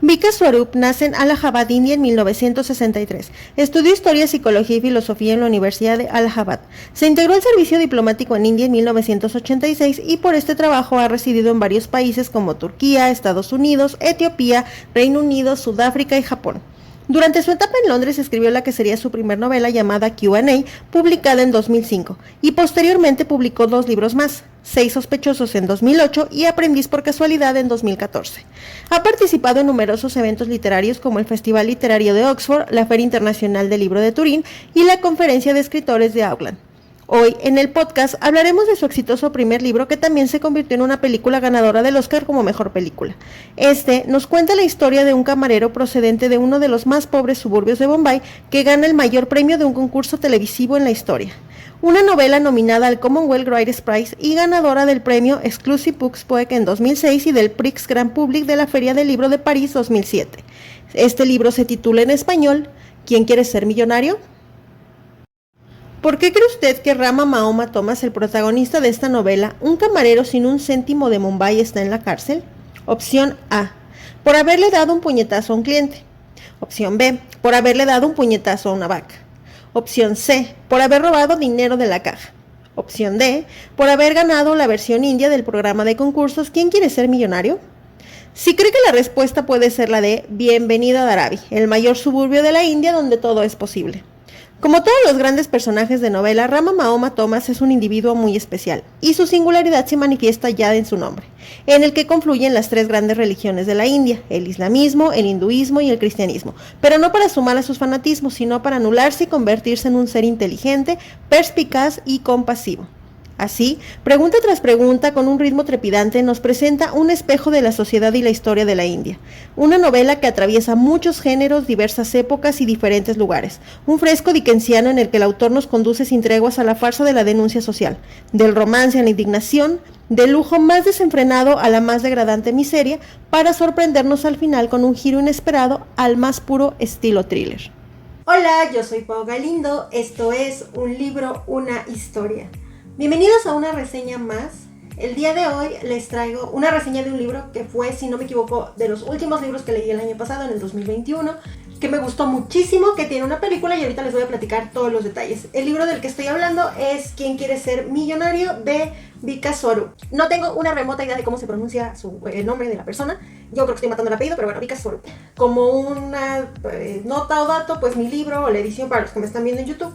Vika Swarup nace en Allahabad, India en 1963. Estudió Historia, Psicología y Filosofía en la Universidad de Allahabad. Se integró al servicio diplomático en India en 1986 y por este trabajo ha residido en varios países como Turquía, Estados Unidos, Etiopía, Reino Unido, Sudáfrica y Japón. Durante su etapa en Londres escribió la que sería su primer novela llamada Q&A, publicada en 2005, y posteriormente publicó 2 libros más, 6 sospechosos en 2008 y Aprendiz por casualidad en 2014. Ha participado en numerosos eventos literarios como el Festival Literario de Oxford, la Feria Internacional del Libro de Turín y la Conferencia de Escritores de Auckland. Hoy, en el podcast, hablaremos de su exitoso primer libro que también se convirtió en una película ganadora del Oscar como Mejor Película. Este nos cuenta la historia de un camarero procedente de uno de los más pobres suburbios de Bombay que gana el mayor premio de un concurso televisivo en la historia. Una novela nominada al Commonwealth Writers' Prize y ganadora del premio Exclusive Books Poet en 2006 y del Prix Grand Public de la Feria del Libro de París 2007. Este libro se titula en español ¿Quién quiere ser millonario? ¿Por qué cree usted que Rama Mahoma Thomas, el protagonista de esta novela, un camarero sin un céntimo de Mumbai, está en la cárcel? Opción A, por haberle dado un puñetazo a un cliente. Opción B, por haberle dado un puñetazo a una vaca. Opción C, por haber robado dinero de la caja. Opción D, por haber ganado la versión india del programa de concursos ¿Quién quiere ser millonario? Si cree que la respuesta puede ser la de bienvenido a Dharavi, el mayor suburbio de la India donde todo es posible. Como todos los grandes personajes de novela, Rama Mahoma Thomas es un individuo muy especial, y su singularidad se manifiesta ya en su nombre, en el que confluyen las 3 grandes religiones de la India, el islamismo, el hinduismo y el cristianismo, pero no para sumar a sus fanatismos, sino para anularse y convertirse en un ser inteligente, perspicaz y compasivo. Así, pregunta tras pregunta, con un ritmo trepidante, nos presenta un espejo de la sociedad y la historia de la India. Una novela que atraviesa muchos géneros, diversas épocas y diferentes lugares. Un fresco dickensiano en el que el autor nos conduce sin treguas a la farsa de la denuncia social, del romance a la indignación, del lujo más desenfrenado a la más degradante miseria, para sorprendernos al final con un giro inesperado al más puro estilo thriller. Hola, yo soy Pau Galindo, esto es Un libro, una historia. Bienvenidos a una reseña más. El día de hoy les traigo una reseña de un libro que fue, si no me equivoco, de los últimos libros que leí el año pasado, en el 2021, que me gustó muchísimo, que tiene una película y ahorita les voy a platicar todos los detalles. El libro del que estoy hablando es ¿Quién quiere ser millonario? De Vika Swarup. No tengo una remota idea de cómo se pronuncia el nombre de la persona. Yo creo que estoy matando el apellido, pero bueno, Vika Swarup. Como una nota o dato, pues mi libro o la edición para los que me están viendo en YouTube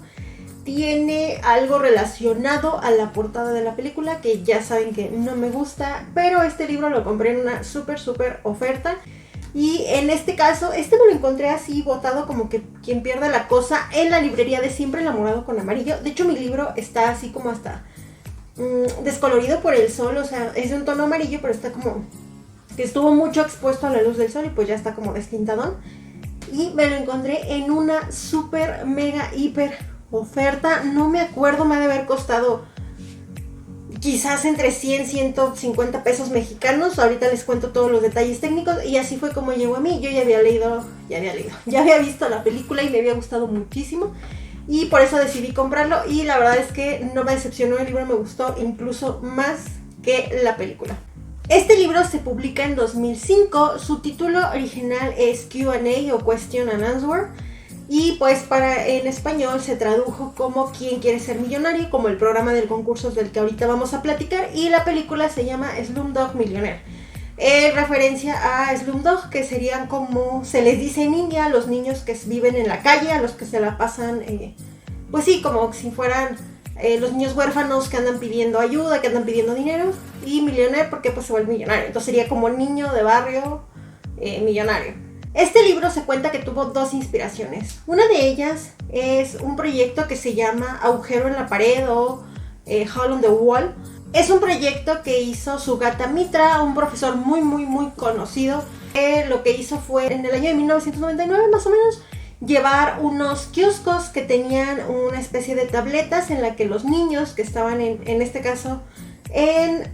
tiene algo relacionado a la portada de la película, que ya saben que no me gusta, pero este libro lo compré en una súper oferta. Y en este caso, me lo encontré así botado como que quien pierde la cosa en la librería de siempre, el morado con amarillo. De hecho, mi libro está así como hasta descolorido por el sol, o sea, es de un tono amarillo, pero está como que estuvo mucho expuesto a la luz del sol y pues ya está como destintadón. Y me lo encontré en una súper mega hiper oferta, no me acuerdo, me ha de haber costado quizás entre 100 y 150 pesos mexicanos. Ahorita les cuento todos los detalles técnicos y así fue como llegó a mí. Yo ya había visto la película y me había gustado muchísimo y por eso decidí comprarlo, y la verdad es que no me decepcionó, el libro me gustó incluso más que la película. Este libro se publica en 2005, su título original es Q&A o Question and Answer, y pues en español se tradujo como ¿Quién quiere ser millonario?, como el programa del concurso del que ahorita vamos a platicar, y la película se llama Slumdog Millionaire. Referencia a Slumdog, que serían como se les dice en India a los niños que viven en la calle, a los que se la pasan, pues sí, como si fueran los niños huérfanos que andan pidiendo ayuda, que andan pidiendo dinero, y millonaire porque pues se vuelve millonario. Entonces sería como niño de barrio millonario. Este libro se cuenta que tuvo 2 inspiraciones. Una de ellas es un proyecto que se llama Agujero en la Pared o Hole in the Wall. Es un proyecto que hizo Sugata Mitra, un profesor muy conocido. Lo que hizo fue en el año de 1999 más o menos llevar unos kioscos que tenían una especie de tabletas en la que los niños que estaban en este caso en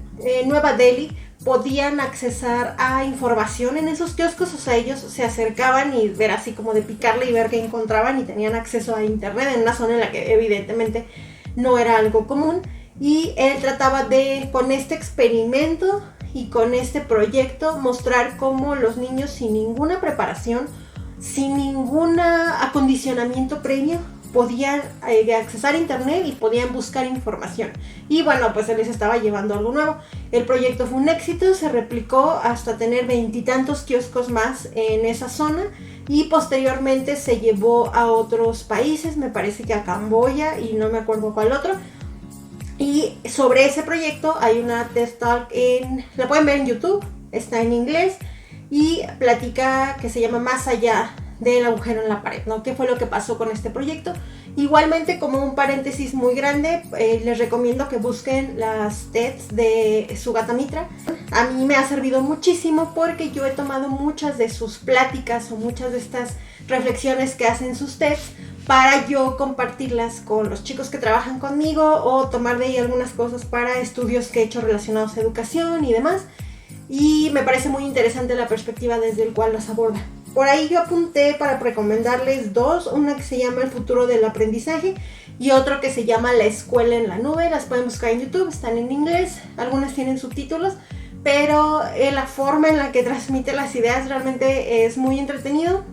Nueva Delhi podían accesar a información en esos kioscos. O sea, ellos se acercaban y ver así como de picarle y ver qué encontraban, y tenían acceso a internet en una zona en la que evidentemente no era algo común. Y él trataba de, con este experimento y con este proyecto mostrar cómo los niños sin ninguna preparación, sin ningún acondicionamiento previo, podían accesar a internet y podían buscar información. Y bueno, pues se les estaba llevando algo nuevo. El proyecto fue un éxito, se replicó hasta tener 20 y tantos kioscos más en esa zona y posteriormente se llevó a otros países, me parece que a Camboya y no me acuerdo cuál otro. Y sobre ese proyecto hay una TED Talk, la pueden ver en YouTube, está en inglés y platica que se llama Más allá del agujero en la pared, ¿no? ¿Qué fue lo que pasó con este proyecto? Igualmente, como un paréntesis muy grande, les recomiendo que busquen las TEDs de Sugata Mitra. A mí me ha servido muchísimo porque yo he tomado muchas de sus pláticas o muchas de estas reflexiones que hacen sus TEDs para yo compartirlas con los chicos que trabajan conmigo o tomar de ahí algunas cosas para estudios que he hecho relacionados a educación y demás. Y me parece muy interesante la perspectiva desde el cual las aborda. Por ahí yo apunté para recomendarles dos, una que se llama El futuro del aprendizaje y otro que se llama La escuela en la nube. Las pueden buscar en YouTube, están en inglés, algunas tienen subtítulos, pero la forma en la que transmite las ideas realmente es muy entretenido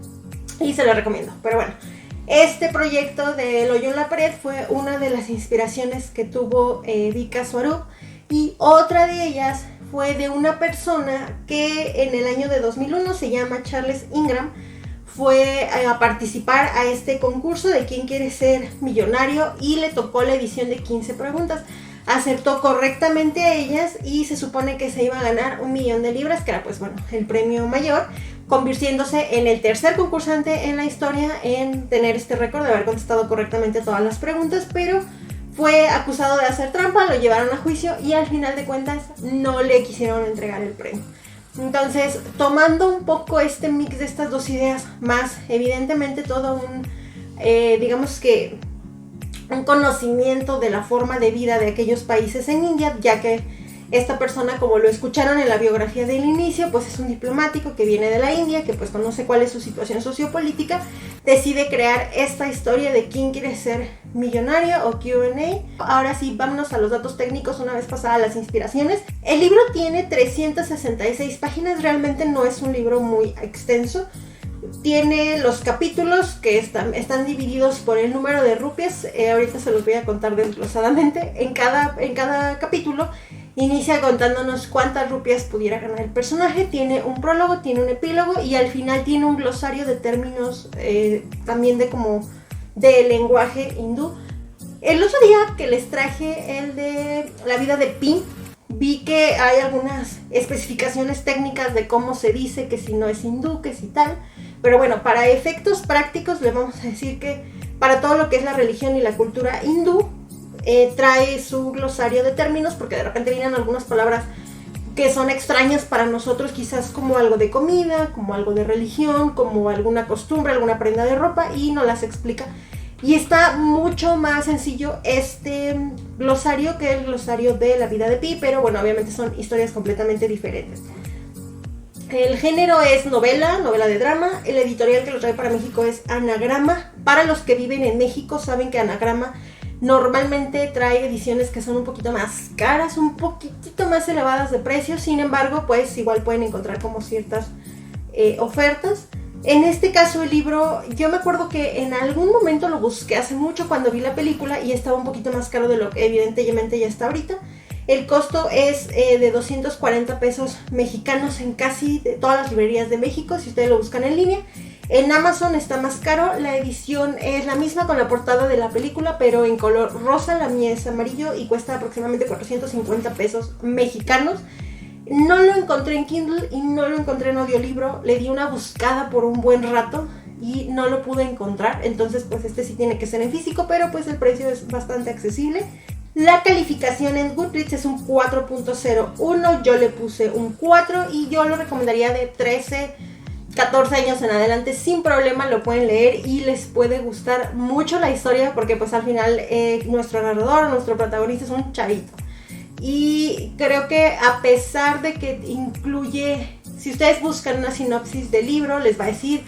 y se lo recomiendo. Pero bueno, este proyecto de El hoyo en la pared fue una de las inspiraciones que tuvo Vika Swarup y otra de ellas fue de una persona que en el año de 2001 se llama Charles Ingram. Fue a participar a este concurso de quién quiere ser millonario y le tocó la edición de 15 preguntas. Acertó correctamente a ellas y se supone que se iba a ganar 1 millón de libras, que era pues bueno, el premio mayor, convirtiéndose en el tercer concursante en la historia en tener este récord de haber contestado correctamente todas las preguntas, pero fue acusado de hacer trampa, lo llevaron a juicio y al final de cuentas no le quisieron entregar el premio. Entonces, tomando un poco este mix de estas dos ideas, más evidentemente todo digamos que un conocimiento de la forma de vida de aquellos países en India, ya que esta persona, como lo escucharon en la biografía del inicio, pues es un diplomático que viene de la India, que pues conoce cuál es su situación sociopolítica, decide crear esta historia de quién quiere ser millonario o Q&A. Ahora sí, vámonos a los datos técnicos una vez pasadas las inspiraciones. El libro tiene 366 páginas, realmente no es un libro muy extenso. Tiene los capítulos que están divididos por el número de rupias, ahorita se los voy a contar desglosadamente. En cada capítulo inicia contándonos cuántas rupias pudiera ganar el personaje, tiene un prólogo, tiene un epílogo y al final tiene un glosario de términos también de lenguaje hindú. El otro día que les traje el de la vida de Pi, vi que hay algunas especificaciones técnicas de cómo se dice, que si no es hindú, que si tal. Pero bueno, para efectos prácticos le vamos a decir que para todo lo que es la religión y la cultura hindú, trae su glosario de términos, porque de repente vienen algunas palabras que son extrañas para nosotros, quizás como algo de comida, como algo de religión, como alguna costumbre, alguna prenda de ropa, y nos las explica. Y está mucho más sencillo este glosario que el glosario de la vida de Pi, pero bueno, obviamente son historias completamente diferentes. El género es novela de drama. El editorial que lo trae para México es Anagrama. Para los que viven en México saben que Anagrama normalmente trae ediciones que son un poquito más caras, un poquitito más elevadas de precio. Sin embargo, pues igual pueden encontrar como ciertas ofertas. En este caso el libro, yo me acuerdo que en algún momento lo busqué hace mucho cuando vi la película y estaba un poquito más caro de lo que evidentemente ya está ahorita. El costo es de 240 pesos mexicanos en casi de todas las librerías de México, si ustedes lo buscan en línea. En Amazon está más caro, la edición es la misma con la portada de la película, pero en color rosa, la mía es amarillo y cuesta aproximadamente 450 pesos mexicanos. No lo encontré en Kindle y no lo encontré en audiolibro, le di una buscada por un buen rato y no lo pude encontrar, entonces pues este sí tiene que ser en físico, pero pues el precio es bastante accesible. La calificación en Goodreads es un 4.01, yo le puse un 4 y yo lo recomendaría de 13, 14 años en adelante, sin problema lo pueden leer y les puede gustar mucho la historia porque pues al final nuestro narrador, nuestro protagonista es un chavito. Y creo que a pesar de que incluye, si ustedes buscan una sinopsis del libro, les va a decir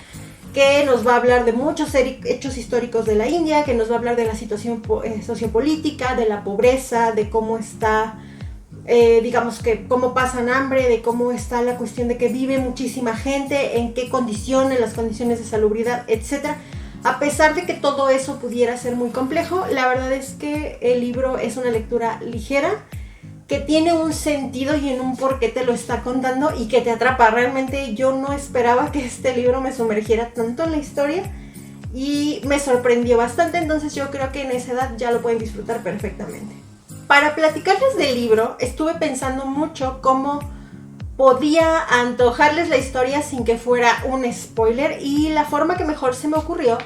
que nos va a hablar de muchos hechos históricos de la India, que nos va a hablar de la situación sociopolítica, de la pobreza, de cómo está digamos que cómo pasan hambre, de cómo está la cuestión de que vive muchísima gente, en qué condiciones, las condiciones de salubridad, etc. A pesar de que todo eso pudiera ser muy complejo, la verdad es que el libro es una lectura ligera, que tiene un sentido y en un por qué te lo está contando y que te atrapa. Realmente yo no esperaba que este libro me sumergiera tanto en la historia y me sorprendió bastante, entonces yo creo que en esa edad ya lo pueden disfrutar perfectamente. Para platicarles del libro, estuve pensando mucho cómo podía antojarles la historia sin que fuera un spoiler, y la forma que mejor se me ocurrió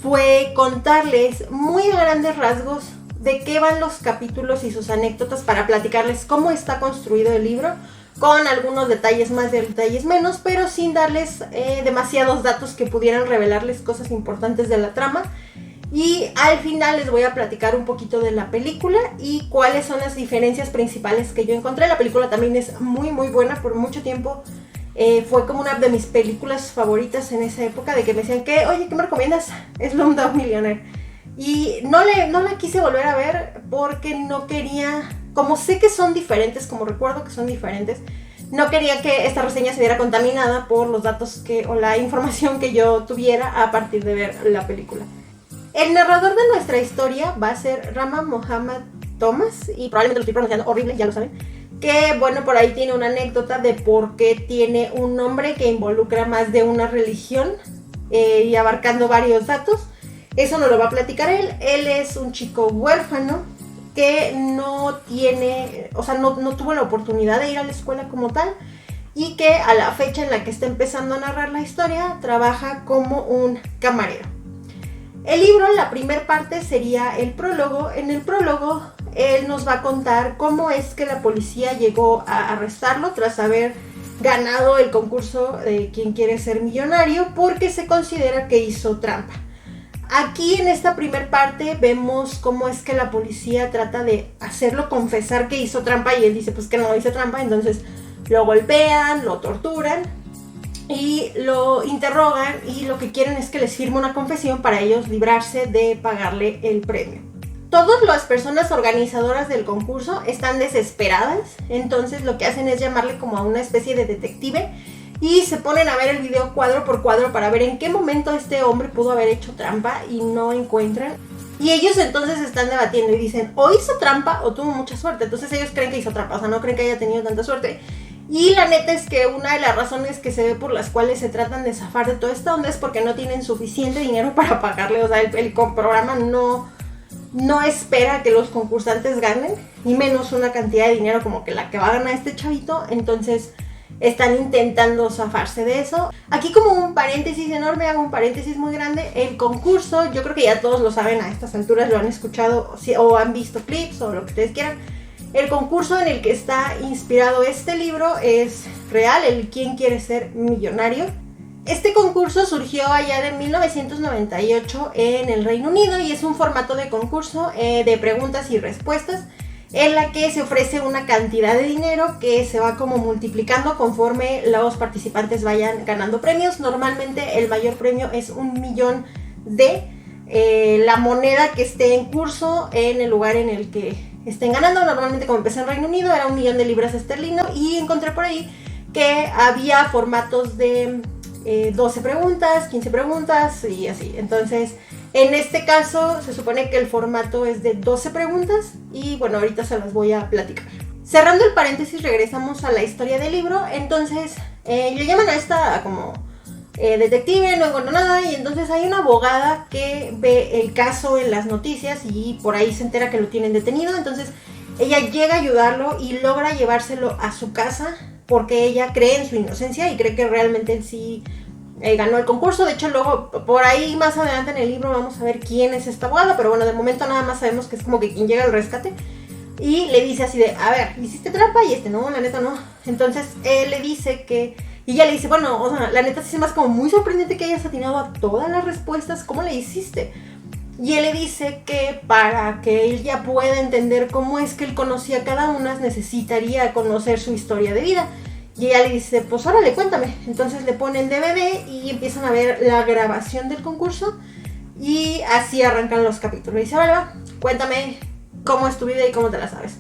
fue contarles muy a grandes rasgos de qué van los capítulos y sus anécdotas, para platicarles cómo está construido el libro, con algunos detalles más y detalles menos, pero sin darles demasiados datos que pudieran revelarles cosas importantes de la trama. Y al final les voy a platicar un poquito de la película y cuáles son las diferencias principales que yo encontré. La película también es muy muy buena. Por mucho tiempo fue como una de mis películas favoritas en esa época, de que me decían que, oye, ¿qué me recomiendas? Slumdog Millionaire. Y no la quise volver a ver porque no quería, como sé que son diferentes, como recuerdo que son diferentes, no quería que esta reseña se viera contaminada por los datos o la información que yo tuviera a partir de ver la película. El narrador de nuestra historia va a ser Rama Mohammed Thomas, y probablemente lo estoy pronunciando horrible, ya lo saben, que bueno, por ahí tiene una anécdota de por qué tiene un nombre que involucra más de una religión y abarcando varios datos. Eso nos lo va a platicar él. Él es un chico huérfano que no tiene, o sea, no tuvo la oportunidad de ir a la escuela como tal, y que a la fecha en la que está empezando a narrar la historia trabaja como un camarero. El libro, la primera parte sería el prólogo. En el prólogo él nos va a contar cómo es que la policía llegó a arrestarlo tras haber ganado el concurso de Quién quiere ser millonario, porque se considera que hizo trampa. Aquí en esta primer parte vemos cómo es que la policía trata de hacerlo confesar que hizo trampa, y él dice pues que no hizo trampa. Entonces lo golpean, lo torturan y lo interrogan, y lo que quieren es que les firme una confesión para ellos librarse de pagarle el premio. Todas las personas organizadoras del concurso están desesperadas, entonces lo que hacen es llamarle como a una especie de detective, y se ponen a ver el video cuadro por cuadro para ver en qué momento este hombre pudo haber hecho trampa, y no encuentran. Y ellos entonces están debatiendo y dicen, o hizo trampa o tuvo mucha suerte. Entonces ellos creen que hizo trampa, o sea, no creen que haya tenido tanta suerte. Y la neta es que una de las razones que se ve por las cuales se tratan de zafar de toda esta onda es porque no tienen suficiente dinero para pagarle. O sea, el programa no espera que los concursantes ganen, y menos una cantidad de dinero como que la que va a ganar este chavito. Entonces están intentando zafarse de eso. Aquí, como un paréntesis enorme, hago un paréntesis muy grande. El concurso, yo creo que ya todos lo saben a estas alturas, lo han escuchado o han visto clips o lo que ustedes quieran. El concurso en el que está inspirado este libro es real, el Quién quiere ser millonario. Este concurso surgió allá de 1998 en el Reino Unido, y es un formato de concurso de preguntas y respuestas, en la que se ofrece una cantidad de dinero que se va como multiplicando conforme los participantes vayan ganando premios. Normalmente el mayor premio es 1 millón de la moneda que esté en curso en el lugar en el que estén ganando. Normalmente, como empecé en Reino Unido, era 1 millón de libras esterlinas, y encontré por ahí que había formatos de 12 preguntas, 15 preguntas y así. Entonces, en este caso se supone que el formato es de 12 preguntas, y bueno, ahorita se las voy a platicar. Cerrando el paréntesis, regresamos a la historia del libro. Entonces le llaman a esta como detective, no encuentro nada, y entonces hay una abogada que ve el caso en las noticias y por ahí se entera que lo tienen detenido. Entonces ella llega a ayudarlo y logra llevárselo a su casa, porque ella cree en su inocencia y cree que realmente él sí ganó el concurso. De hecho, luego por ahí más adelante en el libro vamos a ver quién es esta abogada, pero bueno, de momento nada más sabemos que es como que quien llega al rescate, y le dice así de, a ver, ¿hiciste trampa? Y no, la neta no. Entonces él le dice que, y ella le dice, bueno, o sea, la neta sí es más como muy sorprendente que hayas atinado a todas las respuestas, ¿cómo le hiciste? Y él le dice que para que ella pueda entender cómo es que él conocía a cada una, necesitaría conocer su historia de vida. Y ella le dice, pues órale, cuéntame. Entonces le ponen DVD y empiezan a ver la grabación del concurso, y así arrancan los capítulos. Y dice, vale, va, cuéntame cómo es tu vida y cómo te la sabes.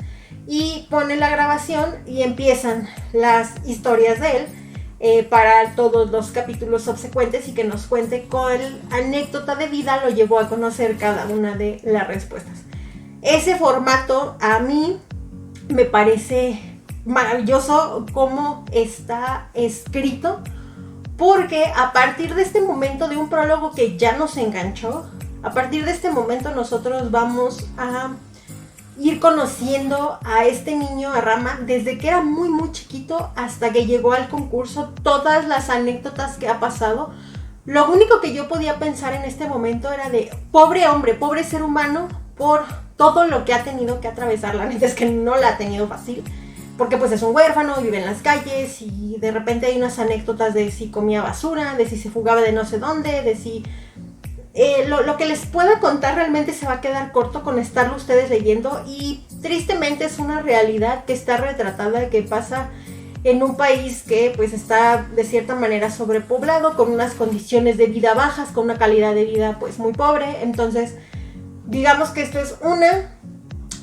y pone la grabación y empiezan las historias de él para todos los capítulos subsecuentes y que nos cuente cuál anécdota de vida lo llevó a conocer cada una de las respuestas. Ese formato a mí me parece maravilloso cómo está escrito, porque a partir de este momento de un prólogo que ya nos enganchó, a partir de este momento nosotros vamos a ir conociendo a este niño, a Rama, desde que era muy muy chiquito hasta que llegó al concurso, todas las anécdotas que ha pasado. Lo único que yo podía pensar en este momento era de pobre hombre, pobre ser humano, por todo lo que ha tenido que atravesar. La neta es que no la ha tenido fácil, porque pues es un huérfano, vive en las calles y de repente hay unas anécdotas de si comía basura, de si se fugaba de no sé dónde, de si... lo que les pueda contar realmente se va a quedar corto con estarlo ustedes leyendo, y tristemente es una realidad que está retratada, que pasa en un país que pues está de cierta manera sobrepoblado, con unas condiciones de vida bajas, con una calidad de vida pues muy pobre. Entonces digamos que esto es una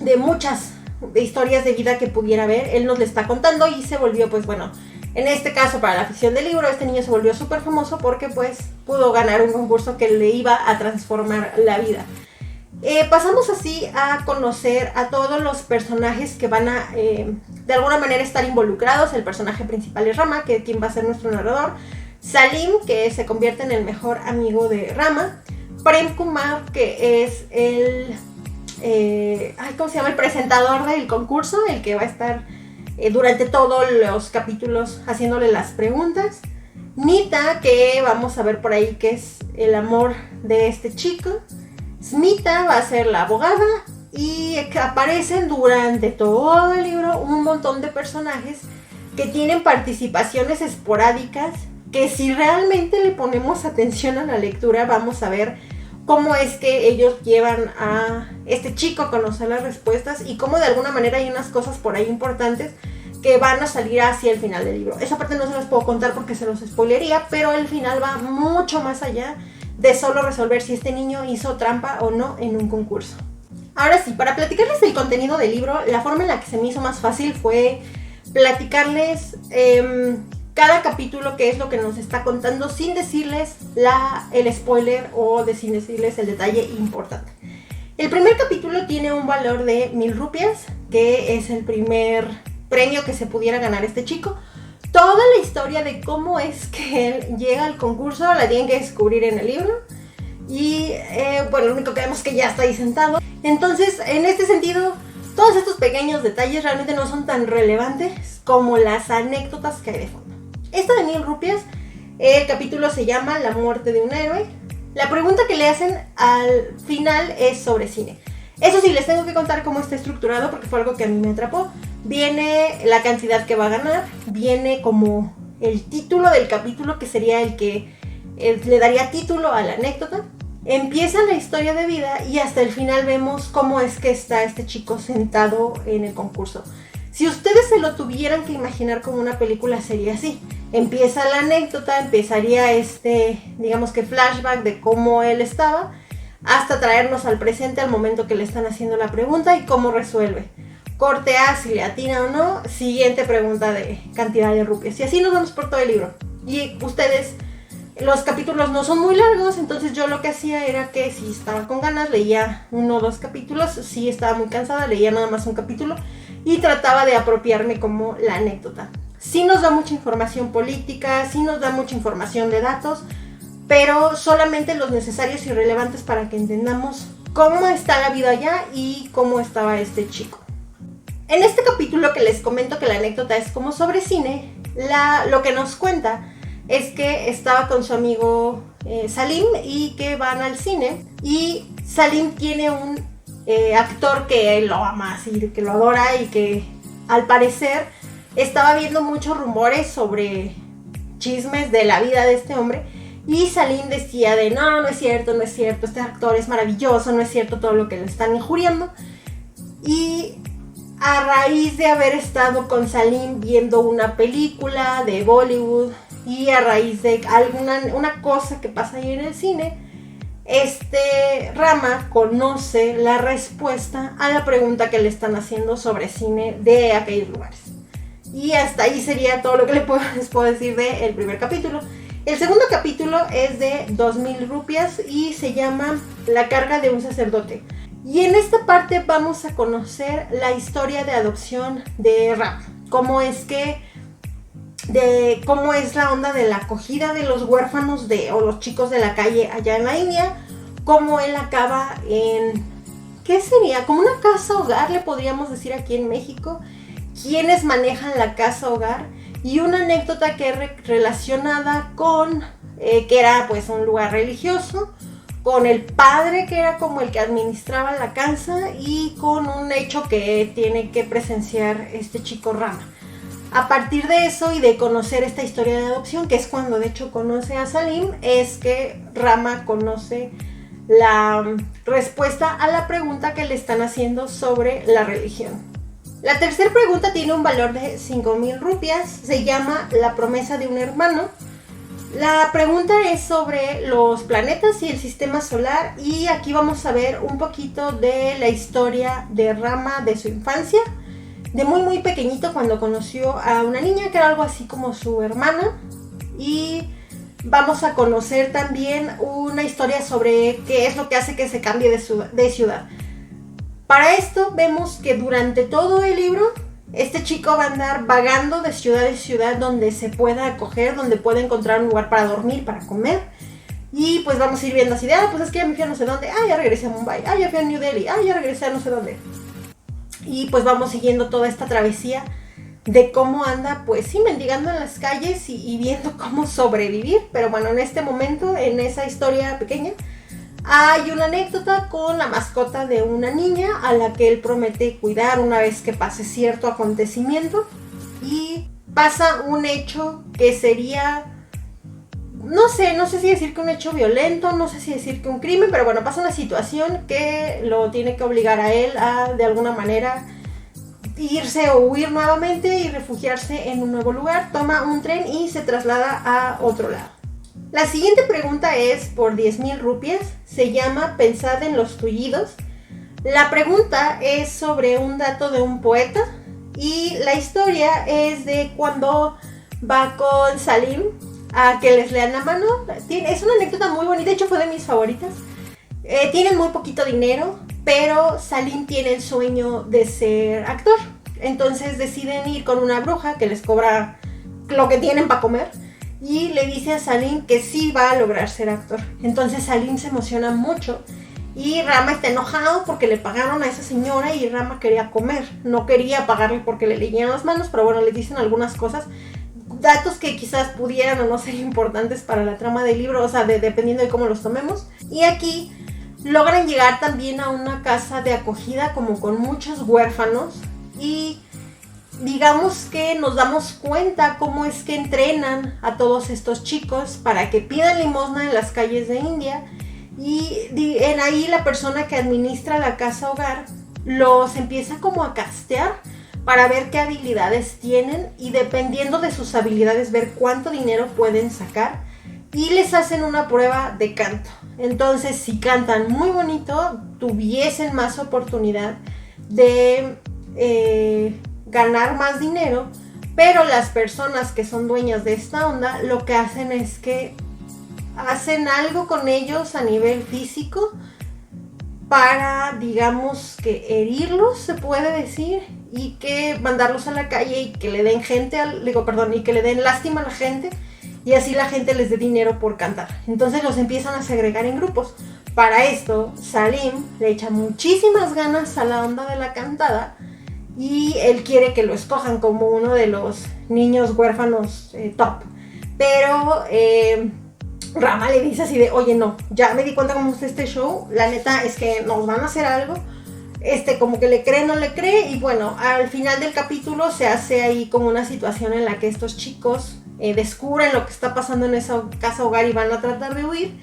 de muchas historias de vida que pudiera haber. Él nos le está contando y se volvió pues bueno, en este caso para la afición del libro, este niño se volvió súper famoso porque pues pudo ganar un concurso que le iba a transformar la vida. Pasamos así a conocer a todos los personajes que van a de alguna manera estar involucrados. El personaje principal es Rama, que es quien va a ser nuestro narrador. Salim, que se convierte en el mejor amigo de Rama. Prem Kumar, que es el ¿cómo se llama? El presentador del concurso, el que va a estar durante todos los capítulos haciéndole las preguntas. Nita, que vamos a ver por ahí que es el amor de este chico. Smita va a ser la abogada, y que aparecen durante todo el libro un montón de personajes que tienen participaciones esporádicas, que si realmente le ponemos atención a la lectura vamos a ver cómo es que ellos llevan a este chico a conocer las respuestas, y cómo de alguna manera hay unas cosas por ahí importantes que van a salir hacia el final del libro. Esa parte no se las puedo contar porque se los spoilería, pero el final va mucho más allá de solo resolver si este niño hizo trampa o no en un concurso. Ahora sí, para platicarles el contenido del libro, la forma en la que se me hizo más fácil fue platicarles cada capítulo, qué es lo que nos está contando, sin decirles el spoiler o sin decirles el detalle importante. El primer capítulo tiene un valor de 1000 rupias, que es el primer premio que se pudiera ganar este chico. Toda la historia de cómo es que él llega al concurso la tienen que descubrir en el libro. Y bueno, lo único que vemos es que ya está ahí sentado. Entonces, en este sentido, todos estos pequeños detalles realmente no son tan relevantes como las anécdotas que hay de fondo. Esta de 1000 rupias, el capítulo se llama La muerte de un héroe. La pregunta que le hacen al final es sobre cine. Eso sí, les tengo que contar cómo está estructurado porque fue algo que a mí me atrapó. Viene la cantidad que va a ganar, viene como el título del capítulo, que sería el que le daría título a la anécdota. Empieza la historia de vida y hasta el final vemos cómo es que está este chico sentado en el concurso. Si ustedes se lo tuvieran que imaginar como una película, sería así. Empieza la anécdota, empezaría digamos que flashback de cómo él estaba, hasta traernos al presente, al momento que le están haciendo la pregunta y cómo resuelve. Corte A, si le atina o no, siguiente pregunta de cantidad de rupias. Y así nos vamos por todo el libro. Y ustedes, los capítulos no son muy largos, entonces yo lo que hacía era que si estaba con ganas leía 1 o 2 capítulos, si estaba muy cansada leía nada más un capítulo y trataba de apropiarme como la anécdota. Sí nos da mucha información política, sí nos da mucha información de datos, pero solamente los necesarios y relevantes para que entendamos cómo está la vida allá y cómo estaba este chico. En este capítulo que les comento que la anécdota es como sobre cine, lo que nos cuenta es que estaba con su amigo Salim y que van al cine, y Salim tiene un actor que él lo ama, así, que lo adora, y que al parecer estaba viendo muchos rumores sobre chismes de la vida de este hombre, y Salim decía de no es cierto, este actor es maravilloso, no es cierto todo lo que le están injuriando. Y a raíz de haber estado con Salim viendo una película de Bollywood y a raíz de una cosa que pasa ahí en el cine, Rama conoce la respuesta a la pregunta que le están haciendo sobre cine de aquellos lugares. Y hasta ahí sería todo lo que les puedo decir del primer capítulo. El segundo capítulo es de 2,000 rupias y se llama La carga de un sacerdote. Y en esta parte vamos a conocer la historia de adopción de Rama. Cómo es la onda de la acogida de los huérfanos o los chicos de la calle allá en la India. Cómo él acaba en, ¿qué sería? Como una casa hogar, le podríamos decir aquí en México. Quiénes manejan la casa hogar. Y una anécdota que es relacionada con, que era pues un lugar religioso, con el padre que era como el que administraba la casa y con un hecho que tiene que presenciar este chico Rama. A partir de eso y de conocer esta historia de adopción, que es cuando de hecho conoce a Salim, es que Rama conoce la respuesta a la pregunta que le están haciendo sobre la religión. La tercera pregunta tiene un valor de 5,000 rupias, se llama La promesa de un hermano. La pregunta es sobre los planetas y el sistema solar y aquí vamos a ver un poquito de la historia de Rama de su infancia, de muy muy pequeñito cuando conoció a una niña que era algo así como su hermana, y vamos a conocer también una historia sobre qué es lo que hace que se cambie de ciudad. Para esto vemos que durante todo el libro este chico va a andar vagando de ciudad en ciudad donde se pueda acoger, donde pueda encontrar un lugar para dormir, para comer. Y pues vamos a ir viendo así de, pues es que ya me fui a no sé dónde, ya regresé a Mumbai, ya fui a New Delhi, ya regresé a no sé dónde. Y pues vamos siguiendo toda esta travesía de cómo anda, pues sí, mendigando en las calles y viendo cómo sobrevivir. Pero bueno, en este momento, en esa historia pequeña, hay una anécdota con la mascota de una niña a la que él promete cuidar una vez que pase cierto acontecimiento. Y pasa un hecho que sería, no sé si decir que un hecho violento, no sé si decir que un crimen, pero bueno, pasa una situación que lo tiene que obligar a él a, de alguna manera, irse o huir nuevamente y refugiarse en un nuevo lugar. Toma un tren y se traslada a otro lado. La siguiente pregunta es por 10,000 rupias, se llama Pensad en los tullidos. La pregunta es sobre un dato de un poeta y la historia es de cuando va con Salim a que les lean la mano. Es una anécdota muy bonita, de hecho fue de mis favoritas. Tienen muy poquito dinero, pero Salim tiene el sueño de ser actor. Entonces deciden ir con una bruja que les cobra lo que tienen para comer. Y le dice a Salim que sí va a lograr ser actor. Entonces Salim se emociona mucho. Y Rama está enojado porque le pagaron a esa señora y Rama quería comer. No quería pagarle porque le leían las manos, pero bueno, le dicen algunas cosas. Datos que quizás pudieran o no ser importantes para la trama del libro, o sea, dependiendo de cómo los tomemos. Y aquí logran llegar también a una casa de acogida como con muchos huérfanos. Y digamos que nos damos cuenta cómo es que entrenan a todos estos chicos para que pidan limosna en las calles de India. Y en ahí la persona que administra la casa hogar los empieza como a castear para ver qué habilidades tienen y dependiendo de sus habilidades ver cuánto dinero pueden sacar y les hacen una prueba de canto. Entonces si cantan muy bonito tuviesen más oportunidad de ganar más dinero, pero las personas que son dueñas de esta onda lo que hacen es que hacen algo con ellos a nivel físico para, digamos, que herirlos, se puede decir, y que mandarlos a la calle y que le den y que le den lástima a la gente y así la gente les dé dinero por cantar. Entonces los empiezan a segregar en grupos. Para esto Salim le echa muchísimas ganas a la onda de la cantada y él quiere que lo escojan como uno de los niños huérfanos top. Pero Rama le dice así de, oye no, ya me di cuenta cómo está este show, la neta es que nos van a hacer algo, como que le cree, no le cree, y bueno, al final del capítulo se hace ahí como una situación en la que estos chicos descubren lo que está pasando en esa casa hogar y van a tratar de huir,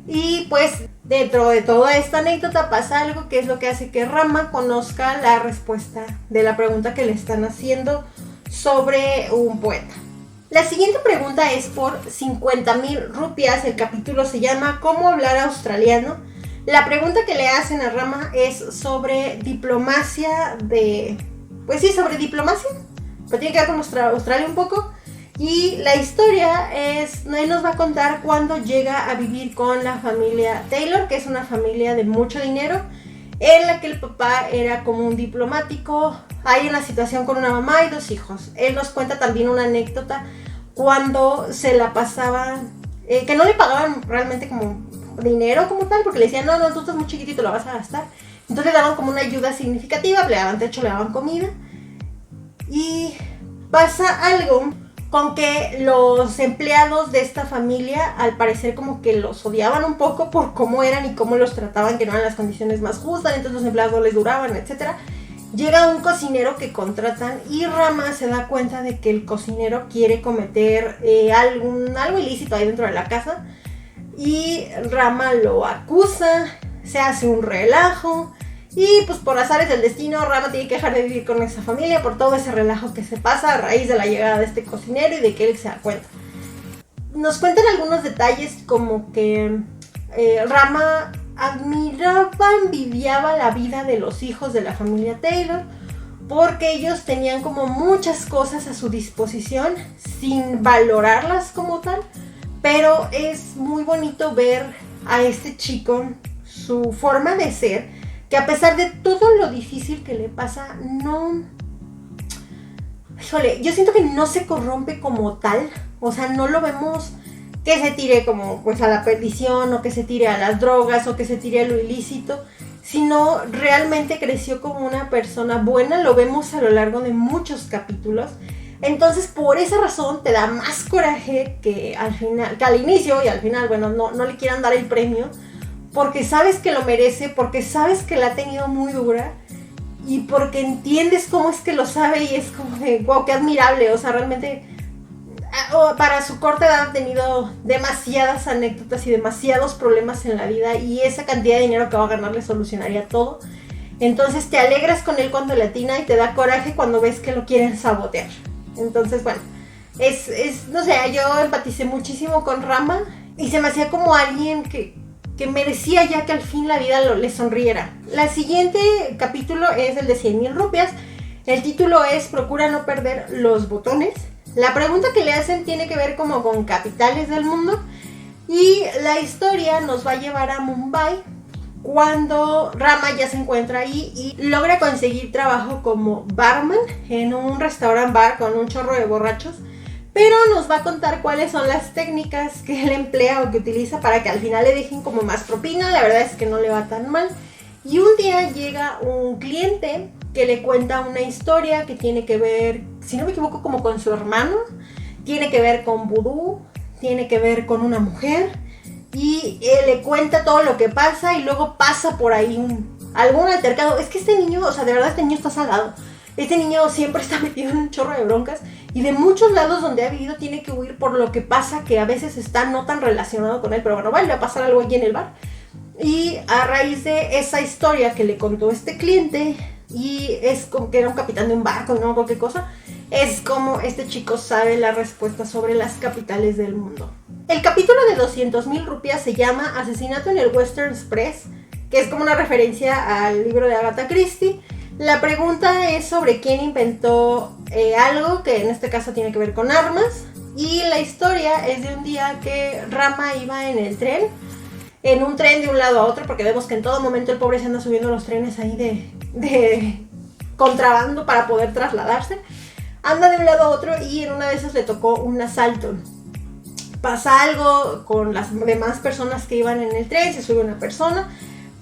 y pues dentro de toda esta anécdota pasa algo que es lo que hace que Rama conozca la respuesta de la pregunta que le están haciendo sobre un poeta. La siguiente pregunta es por 50,000 rupias. El capítulo se llama ¿Cómo hablar australiano? La pregunta que le hacen a Rama es sobre diplomacia sobre diplomacia, pero tiene que ver con Australia un poco. Y la historia es, él nos va a contar cuando llega a vivir con la familia Taylor, que es una familia de mucho dinero, en la que el papá era como un diplomático. Hay una situación con una mamá y 2 hijos. Él nos cuenta también una anécdota cuando se la pasaba, que no le pagaban realmente como dinero como tal, porque le decían, no, tú estás muy chiquitito, lo vas a gastar. Entonces le daban como una ayuda significativa, le daban techo, le daban comida. Y pasa algo con que los empleados de esta familia, al parecer como que los odiaban un poco por cómo eran y cómo los trataban, que no eran las condiciones más justas, entonces los empleados no les duraban, etc. Llega un cocinero que contratan y Rama se da cuenta de que el cocinero quiere cometer algo ilícito ahí dentro de la casa, y Rama lo acusa, se hace un relajo. Y pues por azares del destino, Rama tiene que dejar de vivir con esa familia por todo ese relajo que se pasa a raíz de la llegada de este cocinero y de que él se da cuenta. Nos cuentan algunos detalles como que Rama admiraba, envidiaba la vida de los hijos de la familia Taylor, porque ellos tenían como muchas cosas a su disposición sin valorarlas como tal. Pero es muy bonito ver a este chico, su forma de ser, que a pesar de todo lo difícil que le pasa, yo siento que no se corrompe como tal. O sea, no lo vemos que se tire como pues a la perdición, o que se tire a las drogas, o que se tire a lo ilícito, sino realmente creció como una persona buena. Lo vemos a lo largo de muchos capítulos. Entonces, por esa razón te da más coraje que al inicio, y al final, bueno, no le quieran dar el premio, porque sabes que lo merece, porque sabes que la ha tenido muy dura, y porque entiendes cómo es que lo sabe, y es como de, wow, qué admirable. O sea, realmente, para su corta edad ha tenido demasiadas anécdotas y demasiados problemas en la vida, y esa cantidad de dinero que va a ganar le solucionaría todo. Entonces te alegras con él cuando le atina, y te da coraje cuando ves que lo quieren sabotear. Entonces, bueno, no sé, yo empaticé muchísimo con Rama, y se me hacía como alguien que merecía ya que al fin la vida le sonriera. La siguiente capítulo es el de 100,000 rupias. El título es Procura no perder los botones. La pregunta que le hacen tiene que ver como con capitales del mundo, y la historia nos va a llevar a Mumbai, cuando Rama ya se encuentra ahí y logra conseguir trabajo como barman en un restaurant bar con un chorro de borrachos. Pero nos va a contar cuáles son las técnicas que él emplea o que utiliza para que al final le dejen como más propina. La verdad es que no le va tan mal. Y un día llega un cliente que le cuenta una historia que tiene que ver, si no me equivoco, como con su hermano. Tiene que ver con vudú, tiene que ver con una mujer. Y le cuenta todo lo que pasa, y luego pasa por ahí algún altercado. Es que este niño, o sea, de verdad este niño está salado. Este niño siempre está metido en un chorro de broncas, y de muchos lados donde ha vivido tiene que huir por lo que pasa, que a veces está no tan relacionado con él, pero bueno, vuelve a pasar algo aquí en el bar. Y a raíz de esa historia que le contó este cliente, y es como que era un capitán de un barco, no cualquier cosa, es como este chico sabe la respuesta sobre las capitales del mundo. El capítulo de 200,000 rupias se llama Asesinato en el Western Express, que es como una referencia al libro de Agatha Christie. La pregunta es sobre quién inventó algo que en este caso tiene que ver con armas, y la historia es de un día que Rama iba en el tren, en un tren de un lado a otro, porque vemos que en todo momento el pobre se anda subiendo los trenes ahí de contrabando para poder trasladarse. Anda de un lado a otro, y en una de esas le tocó un asalto. Pasa algo con las demás personas que iban en el tren, se sube una persona,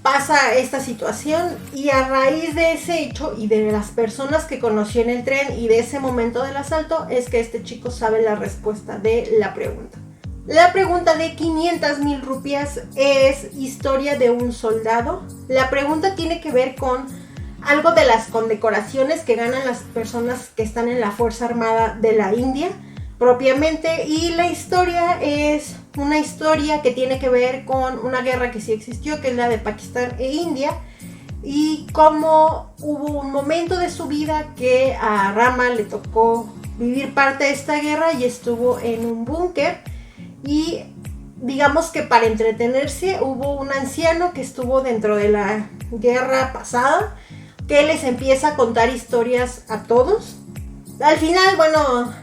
pasa esta situación, y a raíz de ese hecho y de las personas que conoció en el tren y de ese momento del asalto es que este chico sabe la respuesta de la pregunta. La pregunta de 500,000 rupias es historia de un soldado. La pregunta tiene que ver con algo de las condecoraciones que ganan las personas que están en la Fuerza Armada de la India propiamente, y la historia es una historia que tiene que ver con una guerra que sí existió, que es la de Pakistán e India, y cómo hubo un momento de su vida que a Rama le tocó vivir parte de esta guerra y estuvo en un búnker. Y digamos que para entretenerse hubo un anciano que estuvo dentro de la guerra pasada, que les empieza a contar historias a todos. Al final, bueno,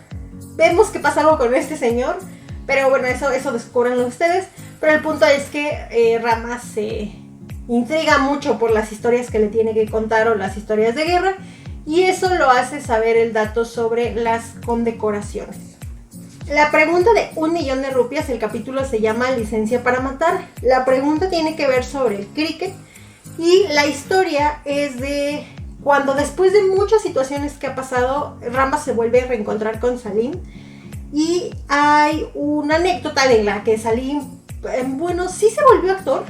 vemos que pasa algo con este señor, pero bueno, eso descúbranlo ustedes. Pero el punto es que Rama se intriga mucho por las historias que le tiene que contar o las historias de guerra, y eso lo hace saber el dato sobre las condecoraciones. La pregunta de 1.000.000 de rupias, el capítulo se llama Licencia para matar. La pregunta tiene que ver sobre el cricket y la historia es de cuando, después de muchas situaciones que ha pasado, Rama se vuelve a reencontrar con Salim, y hay una anécdota de la que Salim, bueno, sí se volvió actor,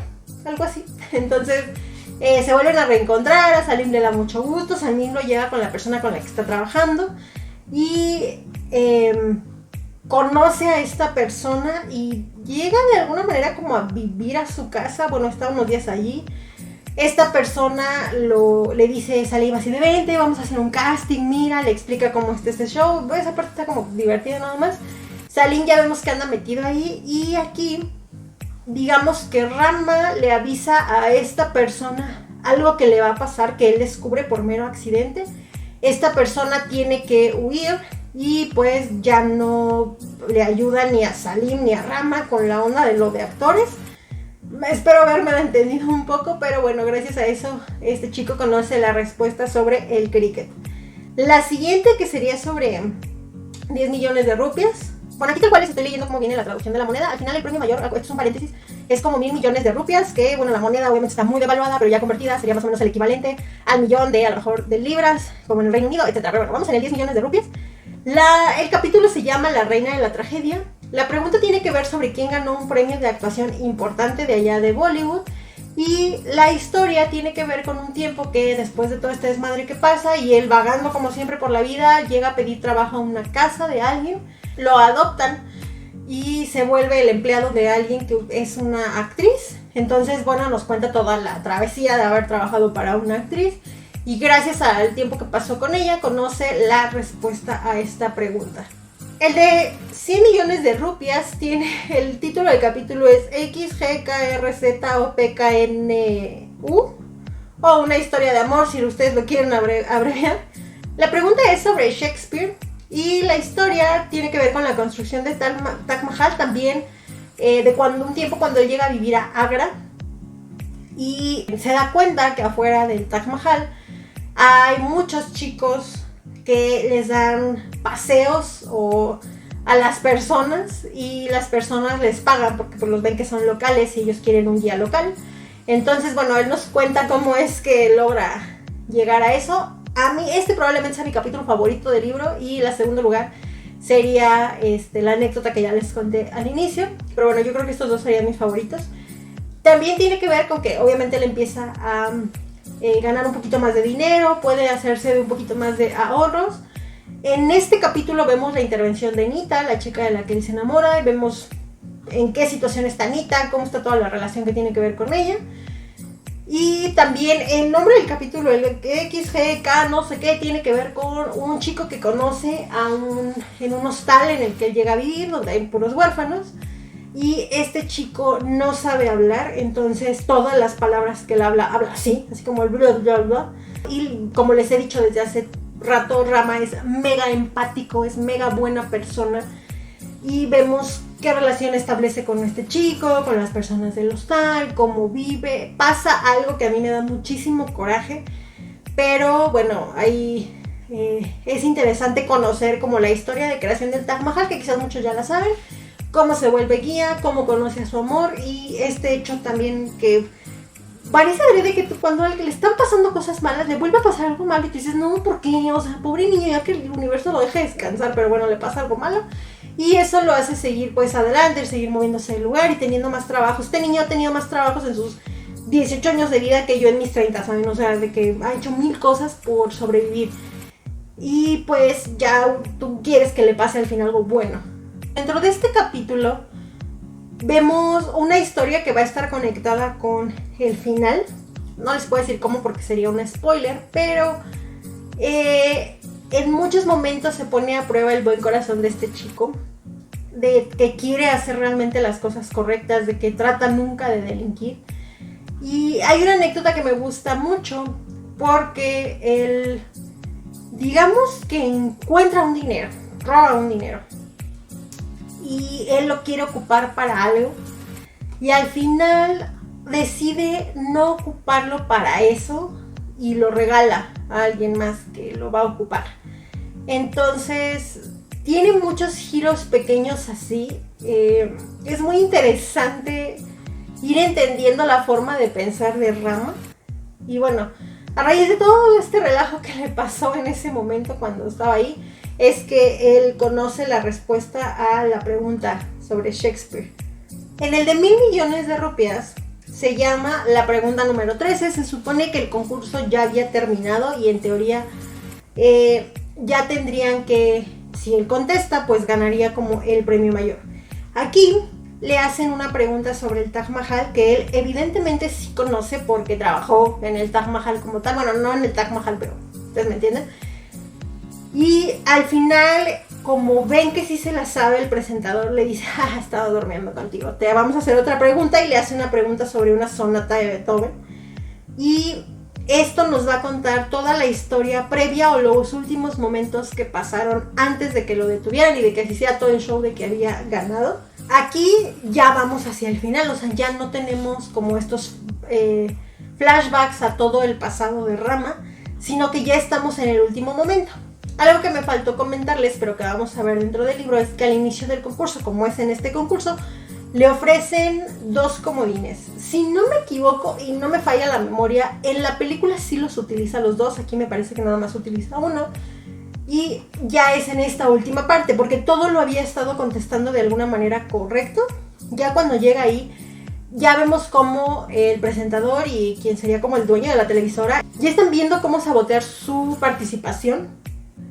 algo así. Entonces se vuelven a reencontrar, a Salim le da mucho gusto, Salim lo lleva con la persona con la que está trabajando y conoce a esta persona y llega de alguna manera como a vivir a su casa. Bueno, está unos días allí. Esta persona le dice, Salim así de vente, vamos a hacer un casting, mira, le explica cómo está este show. Esa parte está como divertida nada más. Salim ya vemos que anda metido ahí, y aquí digamos que Rama le avisa a esta persona algo que le va a pasar, que él descubre por mero accidente. Esta persona tiene que huir y pues ya no le ayuda ni a Salim ni a Rama con la onda de lo de actores. Espero haberme entendido un poco, pero bueno, gracias a eso este chico conoce la respuesta sobre el cricket. La siguiente, que sería sobre 10.000.000 de rupias. Bueno, aquí tal cual les estoy leyendo cómo viene la traducción de la moneda. Al final el premio mayor, esto es un paréntesis, es como 1.000.000.000 de rupias, que bueno, la moneda obviamente está muy devaluada, pero ya convertida sería más o menos el equivalente al millón de, a lo mejor, de libras, como en el Reino Unido, etc. Pero bueno, vamos en el 10.000.000 de rupias. El capítulo se llama La Reina de la Tragedia. La pregunta tiene que ver sobre quién ganó un premio de actuación importante de allá de Bollywood. Y la historia tiene que ver con un tiempo que, después de todo este desmadre que pasa, y él vagando como siempre por la vida, llega a pedir trabajo a una casa de alguien, lo adoptan y se vuelve el empleado de alguien que es una actriz. Entonces, bueno, nos cuenta toda la travesía de haber trabajado para una actriz, y gracias al tiempo que pasó con ella, conoce la respuesta a esta pregunta. El de 100.000.000 de rupias tiene, el título del capítulo es XGKRZOPKNU, o una historia de amor, si ustedes lo quieren abreviar. La pregunta es sobre Shakespeare, y la historia tiene que ver con la construcción de Taj Mahal, también de un tiempo cuando él llega a vivir a Agra, y se da cuenta que afuera del Taj Mahal hay muchos chicos que les dan paseos a las personas, y las personas les pagan porque pues los ven que son locales y ellos quieren un guía local. Entonces, bueno, él nos cuenta cómo es que logra llegar a eso. A mí probablemente sea mi capítulo favorito del libro, y el segundo lugar sería la anécdota que ya les conté al inicio. Pero bueno, yo creo que estos dos serían mis favoritos. También tiene que ver con que obviamente él empieza a ganar un poquito más de dinero, puede hacerse de un poquito más de ahorros. En este capítulo vemos la intervención de Nita, la chica de la que él se enamora, y vemos en qué situación está Nita, cómo está toda la relación que tiene que ver con ella. Y también el nombre del capítulo, el XGK no sé qué, tiene que ver con un chico que conoce en un hostal en el que él llega a vivir, donde hay puros huérfanos. Y este chico no sabe hablar, entonces todas las palabras que él habla así como el bla bla bla. Y como les he dicho desde hace rato, Rama es mega empático, es mega buena persona. Y vemos qué relación establece con este chico, con las personas del hostal, cómo vive. Pasa algo que a mí me da muchísimo coraje, pero bueno, ahí es interesante conocer como la historia de creación del Taj Mahal, que quizás muchos ya la saben. Cómo se vuelve guía, cómo conoce a su amor, y este hecho también que parece de que cuando a alguien le están pasando cosas malas, le vuelve a pasar algo malo y tú dices, no, ¿por qué? O sea, pobre niño, ya que el universo lo deja descansar, pero bueno, le pasa algo malo. Y eso lo hace seguir pues adelante, seguir moviéndose del lugar y teniendo más trabajos. Este niño ha tenido más trabajos en sus 18 años de vida que yo en mis 30, ¿saben? O sea, de que ha hecho 1000 cosas por sobrevivir. Y pues ya tú quieres que le pase al final algo bueno. Dentro de este capítulo vemos una historia que va a estar conectada con el final. No les puedo decir cómo porque sería un spoiler, pero en muchos momentos se pone a prueba el buen corazón de este chico, de que quiere hacer realmente las cosas correctas, de que trata nunca de delinquir. Y hay una anécdota que me gusta mucho, porque él, digamos que encuentra un dinero, roba un dinero, y él lo quiere ocupar para algo, y al final decide no ocuparlo para eso y lo regala a alguien más que lo va a ocupar. Entonces tiene muchos giros pequeños así. Es muy interesante ir entendiendo la forma de pensar de Rama. Y bueno, a raíz de todo este relajo que le pasó en ese momento cuando estaba ahí, es que él conoce la respuesta a la pregunta sobre Shakespeare. En el de 1,000 millones de rupias se llama la pregunta número 13. Se supone que el concurso ya había terminado y en teoría ya tendrían que, si él contesta, pues ganaría como el premio mayor. Aquí le hacen una pregunta sobre el Taj Mahal, que él evidentemente sí conoce porque trabajó en el Taj Mahal como tal. Bueno, no en el Taj Mahal, pero ustedes me entienden. Y al final, como ven que sí se la sabe, el presentador le dice: he estado durmiendo contigo, te vamos a hacer otra pregunta, y le hace una pregunta sobre una sonata de Beethoven. Y esto nos va a contar toda la historia previa o los últimos momentos que pasaron antes de que lo detuvieran y de que se hiciera todo el show de que había ganado. Aquí ya vamos hacia el final, o sea, ya no tenemos como estos flashbacks a todo el pasado de Rama, sino que ya estamos en el último momento. Algo que me faltó comentarles, pero que vamos a ver dentro del libro, es que al inicio del concurso, como es en este concurso, le ofrecen 2 comodines. Si no me equivoco y no me falla la memoria, en la película sí los utiliza los 2, aquí me parece que nada más utiliza uno. Y ya es en esta última parte, porque todo lo había estado contestando de alguna manera correcto. Ya cuando llega ahí, ya vemos cómo el presentador y quien sería como el dueño de la televisora ya están viendo cómo sabotear su participación.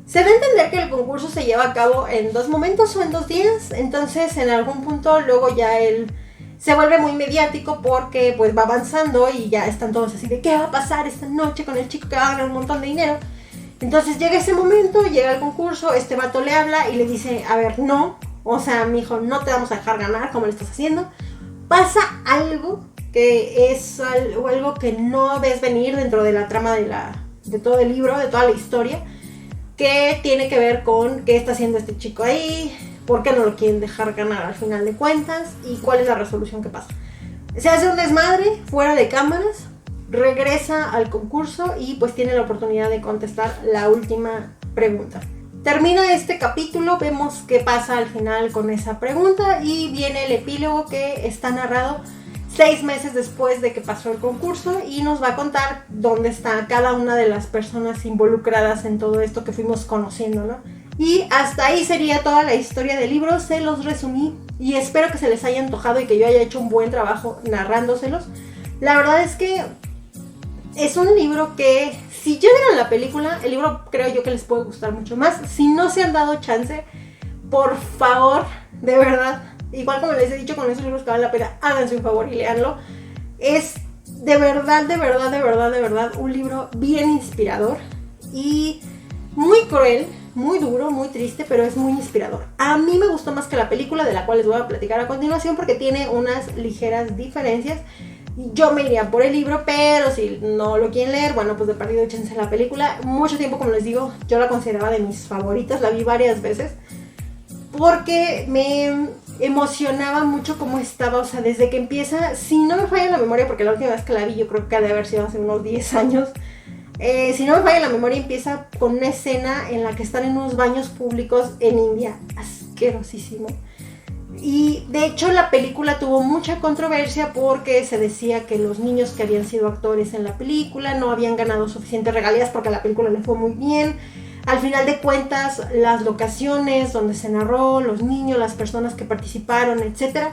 Se da a entender que el concurso se lleva a cabo en 2 momentos o en 2 días, entonces en algún punto luego ya él se vuelve muy mediático porque pues va avanzando y ya están todos así de ¿qué va a pasar esta noche con el chico que va a ganar un montón de dinero? Entonces llega ese momento, llega el concurso, este vato le habla y le dice: a ver, no, o sea, mijo, no te vamos a dejar ganar como lo estás haciendo. Pasa algo que es algo que no ves venir dentro de la trama de todo el libro, de toda la historia, que tiene que ver con qué está haciendo este chico ahí, por qué no lo quieren dejar ganar al final de cuentas y cuál es la resolución que pasa. Se hace un desmadre fuera de cámaras, regresa al concurso y pues tiene la oportunidad de contestar la última pregunta. Termina este capítulo, vemos qué pasa al final con esa pregunta y viene el epílogo, que está narrado 6 meses después de que pasó el concurso, y nos va a contar dónde está cada una de las personas involucradas en todo esto que fuimos conociendo, ¿no? Y hasta ahí sería toda la historia del libro. Se los resumí y espero que se les haya antojado y que yo haya hecho un buen trabajo narrándoselos. La verdad es que es un libro que, si ya vieron la película, el libro creo yo que les puede gustar mucho más. Si no se han dado chance, por favor, de verdad, igual como les he dicho con esos libros que valen la pena, háganse un favor y léanlo. Es de verdad, de verdad, de verdad, de verdad un libro bien inspirador y muy cruel, muy duro, muy triste, pero es muy inspirador. A mí me gustó más que la película, de la cual les voy a platicar a continuación, porque tiene unas ligeras diferencias. Yo me iría por el libro, pero si no lo quieren leer, bueno, pues de perdido échense la película. Mucho tiempo, como les digo, yo la consideraba de mis favoritas, la vi varias veces, porque me emocionaba mucho cómo estaba, o sea, desde que empieza, si no me falla la memoria, porque la última vez que la vi yo creo que ha de haber sido hace unos 10 años, si no me falla la memoria, empieza con una escena en la que están en unos baños públicos en India, asquerosísimo. Y de hecho la película tuvo mucha controversia porque se decía que los niños que habían sido actores en la película no habían ganado suficientes regalías porque a la película le fue muy bien. Al final de cuentas, las locaciones donde se narró, los niños, las personas que participaron, etcétera,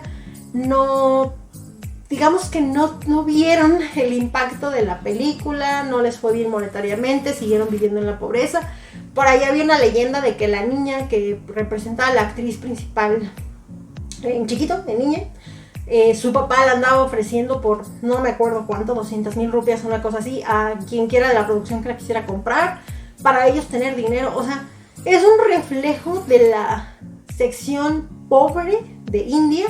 no, digamos que no vieron el impacto de la película, no les fue bien monetariamente, siguieron viviendo en la pobreza. Por ahí había una leyenda de que la niña que representaba a la actriz principal en chiquito, de niña, su papá la andaba ofreciendo por no me acuerdo cuánto, 200,000 rupias, una cosa así, a quien quiera de la producción que la quisiera comprar, para ellos tener dinero. O sea, es un reflejo de la sección pobre de India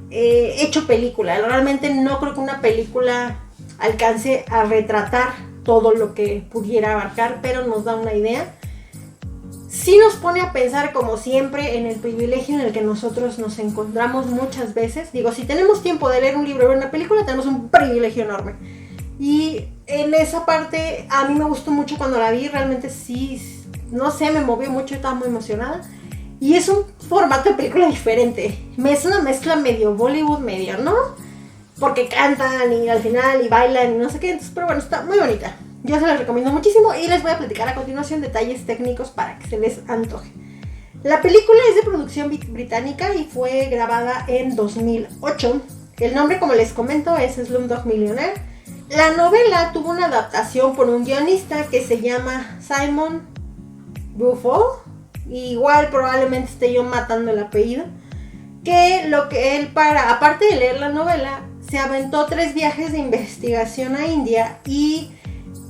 hecho película. Realmente no creo que una película alcance a retratar todo lo que pudiera abarcar, pero nos da una idea. Sí nos pone a pensar, como siempre, en el privilegio en el que nosotros nos encontramos muchas veces. Digo, si tenemos tiempo de leer un libro o ver una película, tenemos un privilegio enorme. Y en esa parte a mí me gustó mucho cuando la vi. Realmente sí, no sé, me movió mucho, estaba muy emocionada. Y es un formato de película diferente. Es una mezcla medio Bollywood, medio, ¿no? Porque cantan y al final y bailan y no sé qué. Entonces, pero bueno, está muy bonita. Yo se las recomiendo muchísimo y les voy a platicar a continuación detalles técnicos para que se les antoje. La película es de producción británica y fue grabada en 2008. El nombre, como les comento, es Slumdog Millionaire. La novela tuvo una adaptación por un guionista que se llama Simon Buffo. Igual probablemente esté yo matando el apellido. Que lo que él, aparte de leer la novela, se aventó 3 viajes de investigación a India y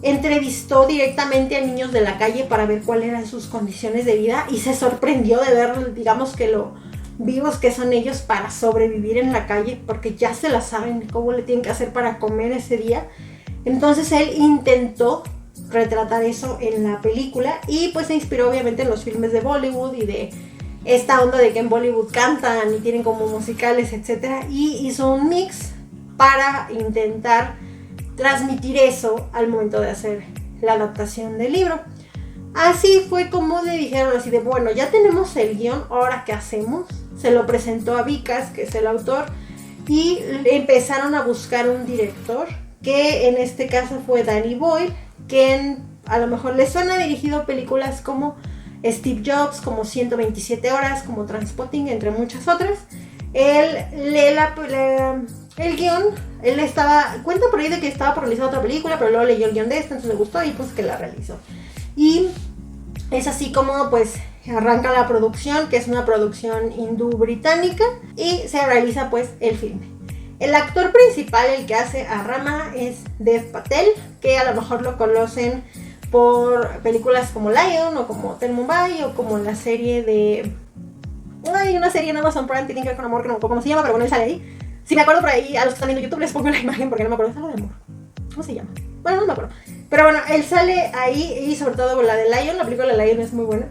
entrevistó directamente a niños de la calle para ver cuáles eran sus condiciones de vida y se sorprendió de ver, digamos, que lo vivos que son ellos para sobrevivir en la calle, porque ya se la saben cómo le tienen que hacer para comer ese día. Entonces él intentó retratar eso en la película y pues se inspiró obviamente en los filmes de Bollywood y de esta onda de que en Bollywood cantan y tienen como musicales, etc. Y hizo un mix para intentar transmitir eso al momento de hacer la adaptación del libro. Así fue como le dijeron así de, bueno, ya tenemos el guión, ¿ahora qué hacemos? Se lo presentó a Vikas, que es el autor, y empezaron a buscar un director, que en este caso fue Danny Boyle, que a lo mejor les suena, dirigido películas como Steve Jobs, como 127 horas, como Trainspotting, entre muchas otras. Él lee el guión, cuenta por ahí de que estaba por realizar otra película, pero luego leyó el guión de esta, entonces le gustó y pues que la realizó. Y es así como pues arranca la producción, que es una producción hindú-británica, y se realiza pues el filme. El actor principal, el que hace a Rama, es Dev Patel, que a lo mejor lo conocen por películas como Lion o como Hotel Mumbai o como la serie de... Hay una serie en Amazon Prime que tiene que ver con amor, que no me acuerdo cómo se llama, pero bueno, él sale ahí. Si me acuerdo por ahí, a los que están viendo YouTube les pongo la imagen porque no me acuerdo. Es algo de amor. ¿Cómo se llama? Bueno, no me acuerdo. Pero bueno, él sale ahí y sobre todo con la de Lion. La película de Lion es muy buena.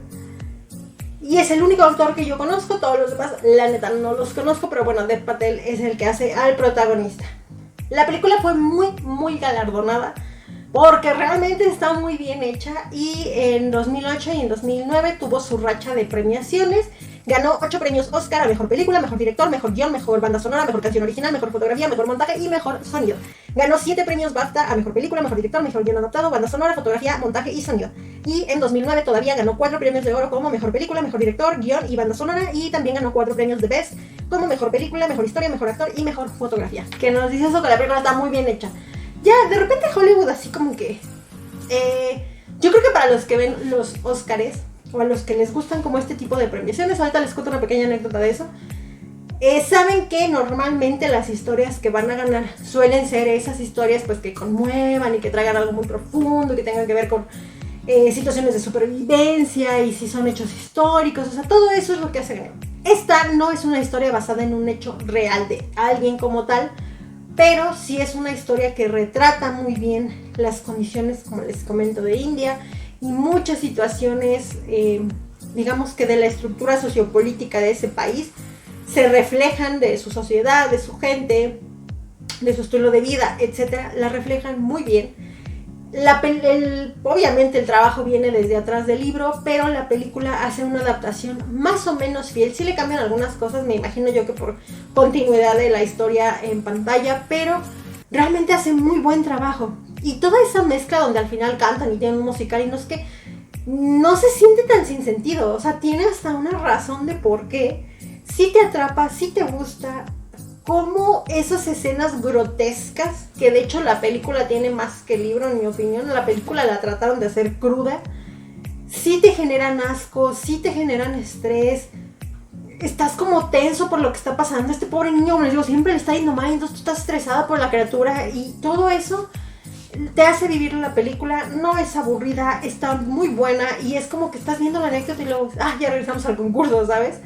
Y es el único actor que yo conozco. Todos los demás, la neta, no los conozco. Pero bueno, Dev Patel es el que hace al protagonista. La película fue muy, muy galardonada porque realmente está muy bien hecha. Y en 2008 y en 2009 tuvo su racha de premiaciones. Ganó 8 premios Oscar a Mejor Película, Mejor Director, Mejor Guión, Mejor Banda Sonora, Mejor Canción Original, Mejor Fotografía, Mejor Montaje y Mejor Sonido. Ganó 7 premios BAFTA a Mejor Película, Mejor Director, Mejor Guión Adaptado, Banda Sonora, Fotografía, Montaje y Sonido. Y en 2009 todavía ganó 4 premios de oro como Mejor Película, Mejor Director, Guión y Banda Sonora. Y también ganó 4 premios de Best como Mejor Película, Mejor Historia, Mejor Actor y Mejor Fotografía. Que nos dice eso, que la película está muy bien hecha. Ya, de repente Hollywood así como que... yo creo que para los que ven los Óscares o a los que les gustan como este tipo de premiaciones, ahorita les cuento una pequeña anécdota de eso, saben que normalmente las historias que van a ganar suelen ser esas historias pues que conmuevan y que traigan algo muy profundo, que tengan que ver con situaciones de supervivencia y si son hechos históricos, o sea, todo eso es lo que hace ganar. Esta no es una historia basada en un hecho real de alguien como tal, pero sí es una historia que retrata muy bien las condiciones, como les comento, de India y muchas situaciones, digamos que de la estructura sociopolítica de ese país, se reflejan de su sociedad, de su gente, de su estilo de vida, etc. La reflejan muy bien. Obviamente el trabajo viene desde atrás del libro, pero la película hace una adaptación más o menos fiel. Sí le cambian algunas cosas, me imagino yo que por continuidad de la historia en pantalla, pero realmente hace muy buen trabajo. Y toda esa mezcla donde al final cantan y tienen un musical y no es que no se siente tan sin sentido, o sea, tiene hasta una razón de por qué. Sí te atrapa, sí te gusta. Como esas escenas grotescas, que de hecho la película tiene más que el libro, en mi opinión, la película la trataron de hacer cruda, sí te generan asco, sí te generan estrés, estás como tenso por lo que está pasando, este pobre niño, como les digo, siempre le está yendo mal, entonces tú estás estresada por la criatura y todo eso te hace vivir la película, no es aburrida, está muy buena y es como que estás viendo la anécdota y luego, ya regresamos al concurso, ¿sabes?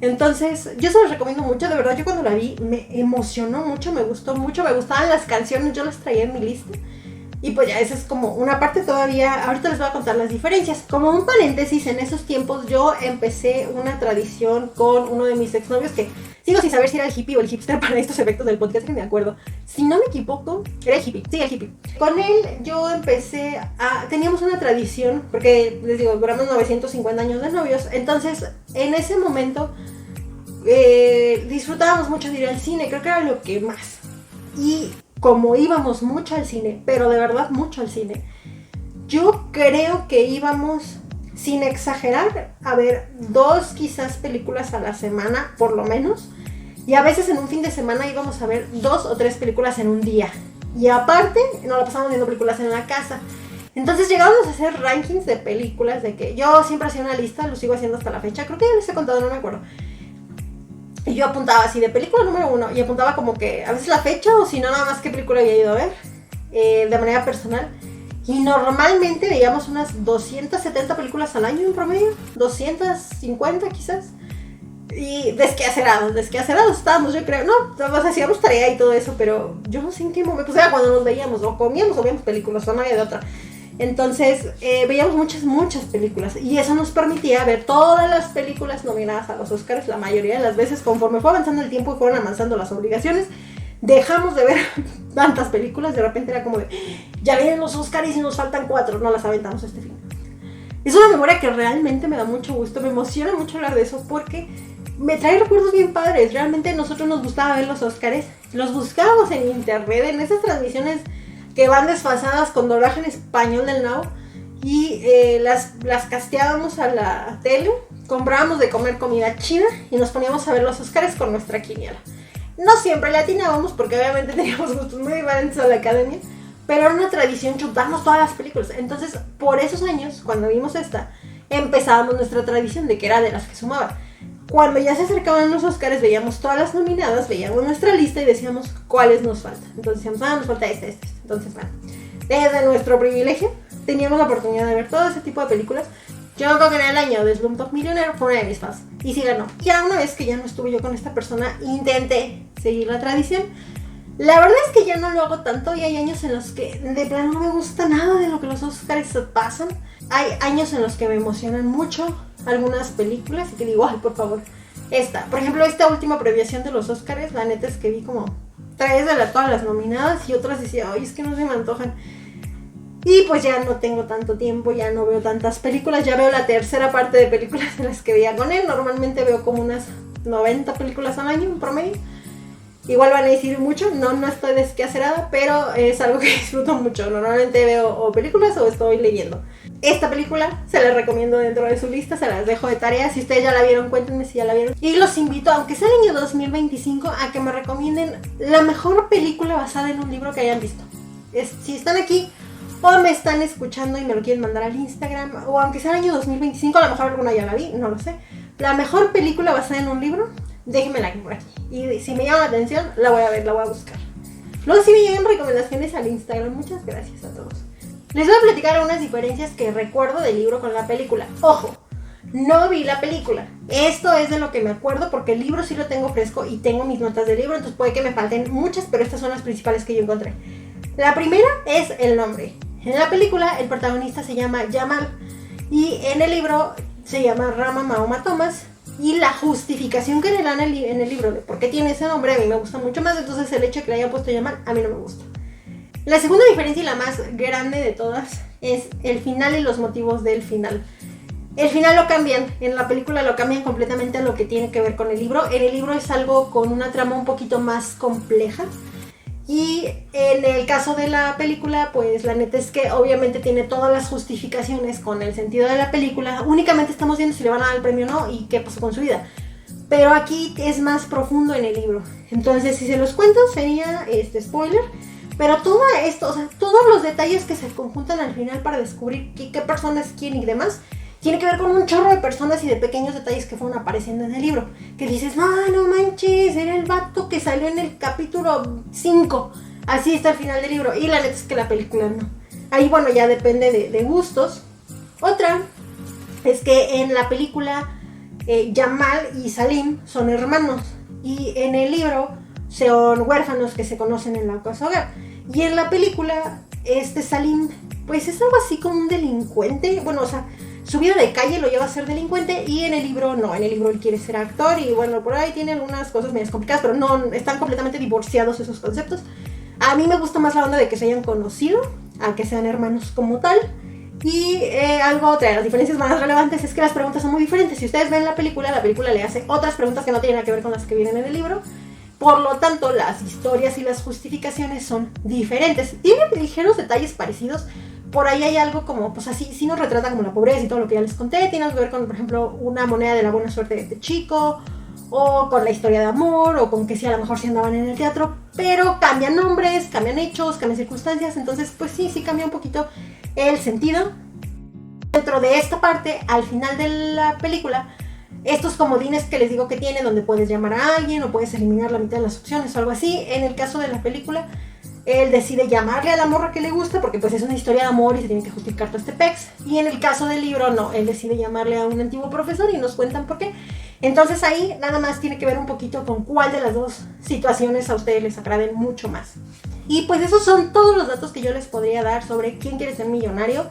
Entonces, yo se los recomiendo mucho, de verdad, yo cuando la vi me emocionó mucho, me gustó mucho, me gustaban las canciones, yo las traía en mi lista. Y pues ya, esa es como una parte todavía, ahorita les voy a contar las diferencias. Como un paréntesis, en esos tiempos yo empecé una tradición con uno de mis exnovios que sigo sin saber si era el hippie o el hipster para estos efectos del podcast, que me acuerdo. Si no me equivoco, era el hippie, sí, el hippie. Con él yo empecé teníamos una tradición, porque les digo, duramos 950 años de novios, entonces en ese momento disfrutábamos mucho de ir al cine, creo que era lo que más. Y como íbamos mucho al cine, pero de verdad mucho al cine, yo creo que íbamos, sin exagerar, a ver 2 quizás películas a la semana, por lo menos. Y a veces en un fin de semana íbamos a ver 2 o 3 películas en un día. Y aparte, nos la pasamos viendo películas en la casa. Entonces llegábamos a hacer rankings de películas, de que yo siempre hacía una lista, lo sigo haciendo hasta la fecha, creo que ya les he contado, no me acuerdo. Y yo apuntaba así de película número 1 y apuntaba como que a veces la fecha o si no nada más qué película había ido a ver de manera personal. Y normalmente veíamos unas 270 películas al año en promedio, 250 quizás. Y desquacerados estábamos, yo creo. No, pues hacíamos tarea y todo eso, pero yo no sé en qué momento, o sea, cuando nos veíamos, o comíamos o veíamos películas, o no había de otra. Entonces veíamos muchas películas y eso nos permitía ver todas las películas nominadas a los Oscars. La mayoría de las veces, conforme fue avanzando el tiempo y fueron avanzando las obligaciones, dejamos de ver tantas películas. De repente era como de, ya vienen los Oscars y nos faltan 4, no las aventamos este fin. Es una memoria que realmente me da mucho gusto, me emociona mucho hablar de eso porque me trae recuerdos bien padres. Realmente nosotros nos gustaba ver los Oscars, los buscábamos en internet, en esas transmisiones que van desfasadas con doblaje en español del Now, y las casteábamos a la tele, comprábamos de comer comida china y nos poníamos a ver los Oscars con nuestra quiniela. No siempre le atinábamos porque obviamente teníamos gustos muy diferentes a la academia, pero era una tradición chutarnos todas las películas. Entonces, por esos años, cuando vimos esta, empezábamos nuestra tradición de que era de las que sumaba. Cuando ya se acercaban los Oscars, veíamos todas las nominadas, veíamos nuestra lista y decíamos cuáles nos faltan. Entonces decíamos, nos falta este. Entonces, bueno, desde nuestro privilegio teníamos la oportunidad de ver todo ese tipo de películas. Yo creo que en el año de Slumdog Millionaire fue una de mis fans y sí ganó. Ya una vez que ya no estuve yo con esta persona, intenté seguir la tradición. La verdad es que ya no lo hago tanto y hay años en los que de plano no me gusta nada de lo que los Oscars pasan. Hay años en los que me emocionan mucho algunas películas y que digo, ay, por favor, por ejemplo, esta última premiación de los Oscars, la neta es que vi como 3 de todas las nominadas y otras decía, ay, es que no se me antojan. Y pues ya no tengo tanto tiempo, ya no veo tantas películas, ya veo la tercera parte de películas en las que veía con él. Normalmente veo como unas 90 películas al año en promedio. Igual van a decir mucho, no estoy desquacerada, pero es algo que disfruto mucho. Normalmente veo o películas o estoy leyendo. Esta película se la recomiendo dentro de su lista, se las dejo de tarea. Si ustedes ya la vieron, cuéntenme si ya la vieron. Y los invito, aunque sea el año 2025, a que me recomienden la mejor película basada en un libro que hayan visto. Si están aquí o me están escuchando y me lo quieren mandar al Instagram, o aunque sea el año 2025, a lo mejor alguna ya la vi, no lo sé. La mejor película basada en un libro, déjenmela por aquí. Y si me llama la atención, la voy a ver, la voy a buscar. Luego si me llegan recomendaciones al Instagram, muchas gracias a todos. Les voy a platicar algunas diferencias que recuerdo del libro con la película. Ojo, no vi la película. Esto es de lo que me acuerdo porque el libro sí lo tengo fresco y tengo mis notas del libro, entonces puede que me falten muchas, pero estas son las principales que yo encontré. La primera es el nombre. En la película el protagonista se llama Jamal y en el libro se llama Rama Mahoma Thomas. Y la justificación que le dan en el libro de por qué tiene ese nombre a mí me gusta mucho más, entonces el hecho de que le hayan puesto Jamal a mí no me gusta. La segunda diferencia y la más grande de todas es el final y los motivos del final. El final lo cambian, en la película lo cambian completamente a lo que tiene que ver con el libro. En el libro es algo con una trama un poquito más compleja. Y en el caso de la película, pues la neta es que obviamente tiene todas las justificaciones con el sentido de la película. Únicamente estamos viendo si le van a dar el premio o no y qué pasó con su vida. Pero aquí es más profundo en el libro. Entonces, si se los cuento, sería spoiler. Pero todo esto, o sea, todos los detalles que se conjuntan al final para descubrir qué persona es quién y demás, tiene que ver con un chorro de personas y de pequeños detalles que fueron apareciendo en el libro. Que dices, no manches, era el vato que salió en el capítulo 5. así está el final del libro. Y la neta es que la película no. Ahí, bueno, ya depende de gustos. Otra es que en la película Jamal y Salim son hermanos. Y en el libro son huérfanos que se conocen en la casa hogar. Y en la película, Salim, pues es algo así como un delincuente. Bueno, o sea, su vida de calle lo lleva a ser delincuente. Y en el libro no, en el libro él quiere ser actor. Y bueno, por ahí tiene algunas cosas medias complicadas, pero no, están completamente divorciados esos conceptos. A mí me gusta más la onda de que se hayan conocido, a que sean hermanos como tal. Y otra de las diferencias más relevantes es que las preguntas son muy diferentes. Si ustedes ven la película le hace otras preguntas que no tienen nada que ver con las que vienen en el libro. Por lo tanto, las historias y las justificaciones son diferentes. Tienen ligeros detalles parecidos. Por ahí hay algo como, pues así, sí nos retrata como la pobreza y todo lo que ya les conté. Tiene algo que ver con, por ejemplo, una moneda de la buena suerte de este chico, o con la historia de amor, o con que sí, a lo mejor sí andaban en el teatro. Pero cambian nombres, cambian hechos, cambian circunstancias. Entonces, pues sí cambia un poquito el sentido. Dentro de esta parte, al final de la película, estos comodines que les digo que tiene, donde puedes llamar a alguien o puedes eliminar la mitad de las opciones o algo así. En el caso de la película, él decide llamarle a la morra que le gusta porque pues es una historia de amor y se tiene que justificar todo este pex. Y en el caso del libro, no, él decide llamarle a un antiguo profesor y nos cuentan por qué. Entonces ahí nada más tiene que ver un poquito con cuál de las dos situaciones a ustedes les agraden mucho más. Y pues esos son todos los datos que yo les podría dar sobre quién quiere ser millonario.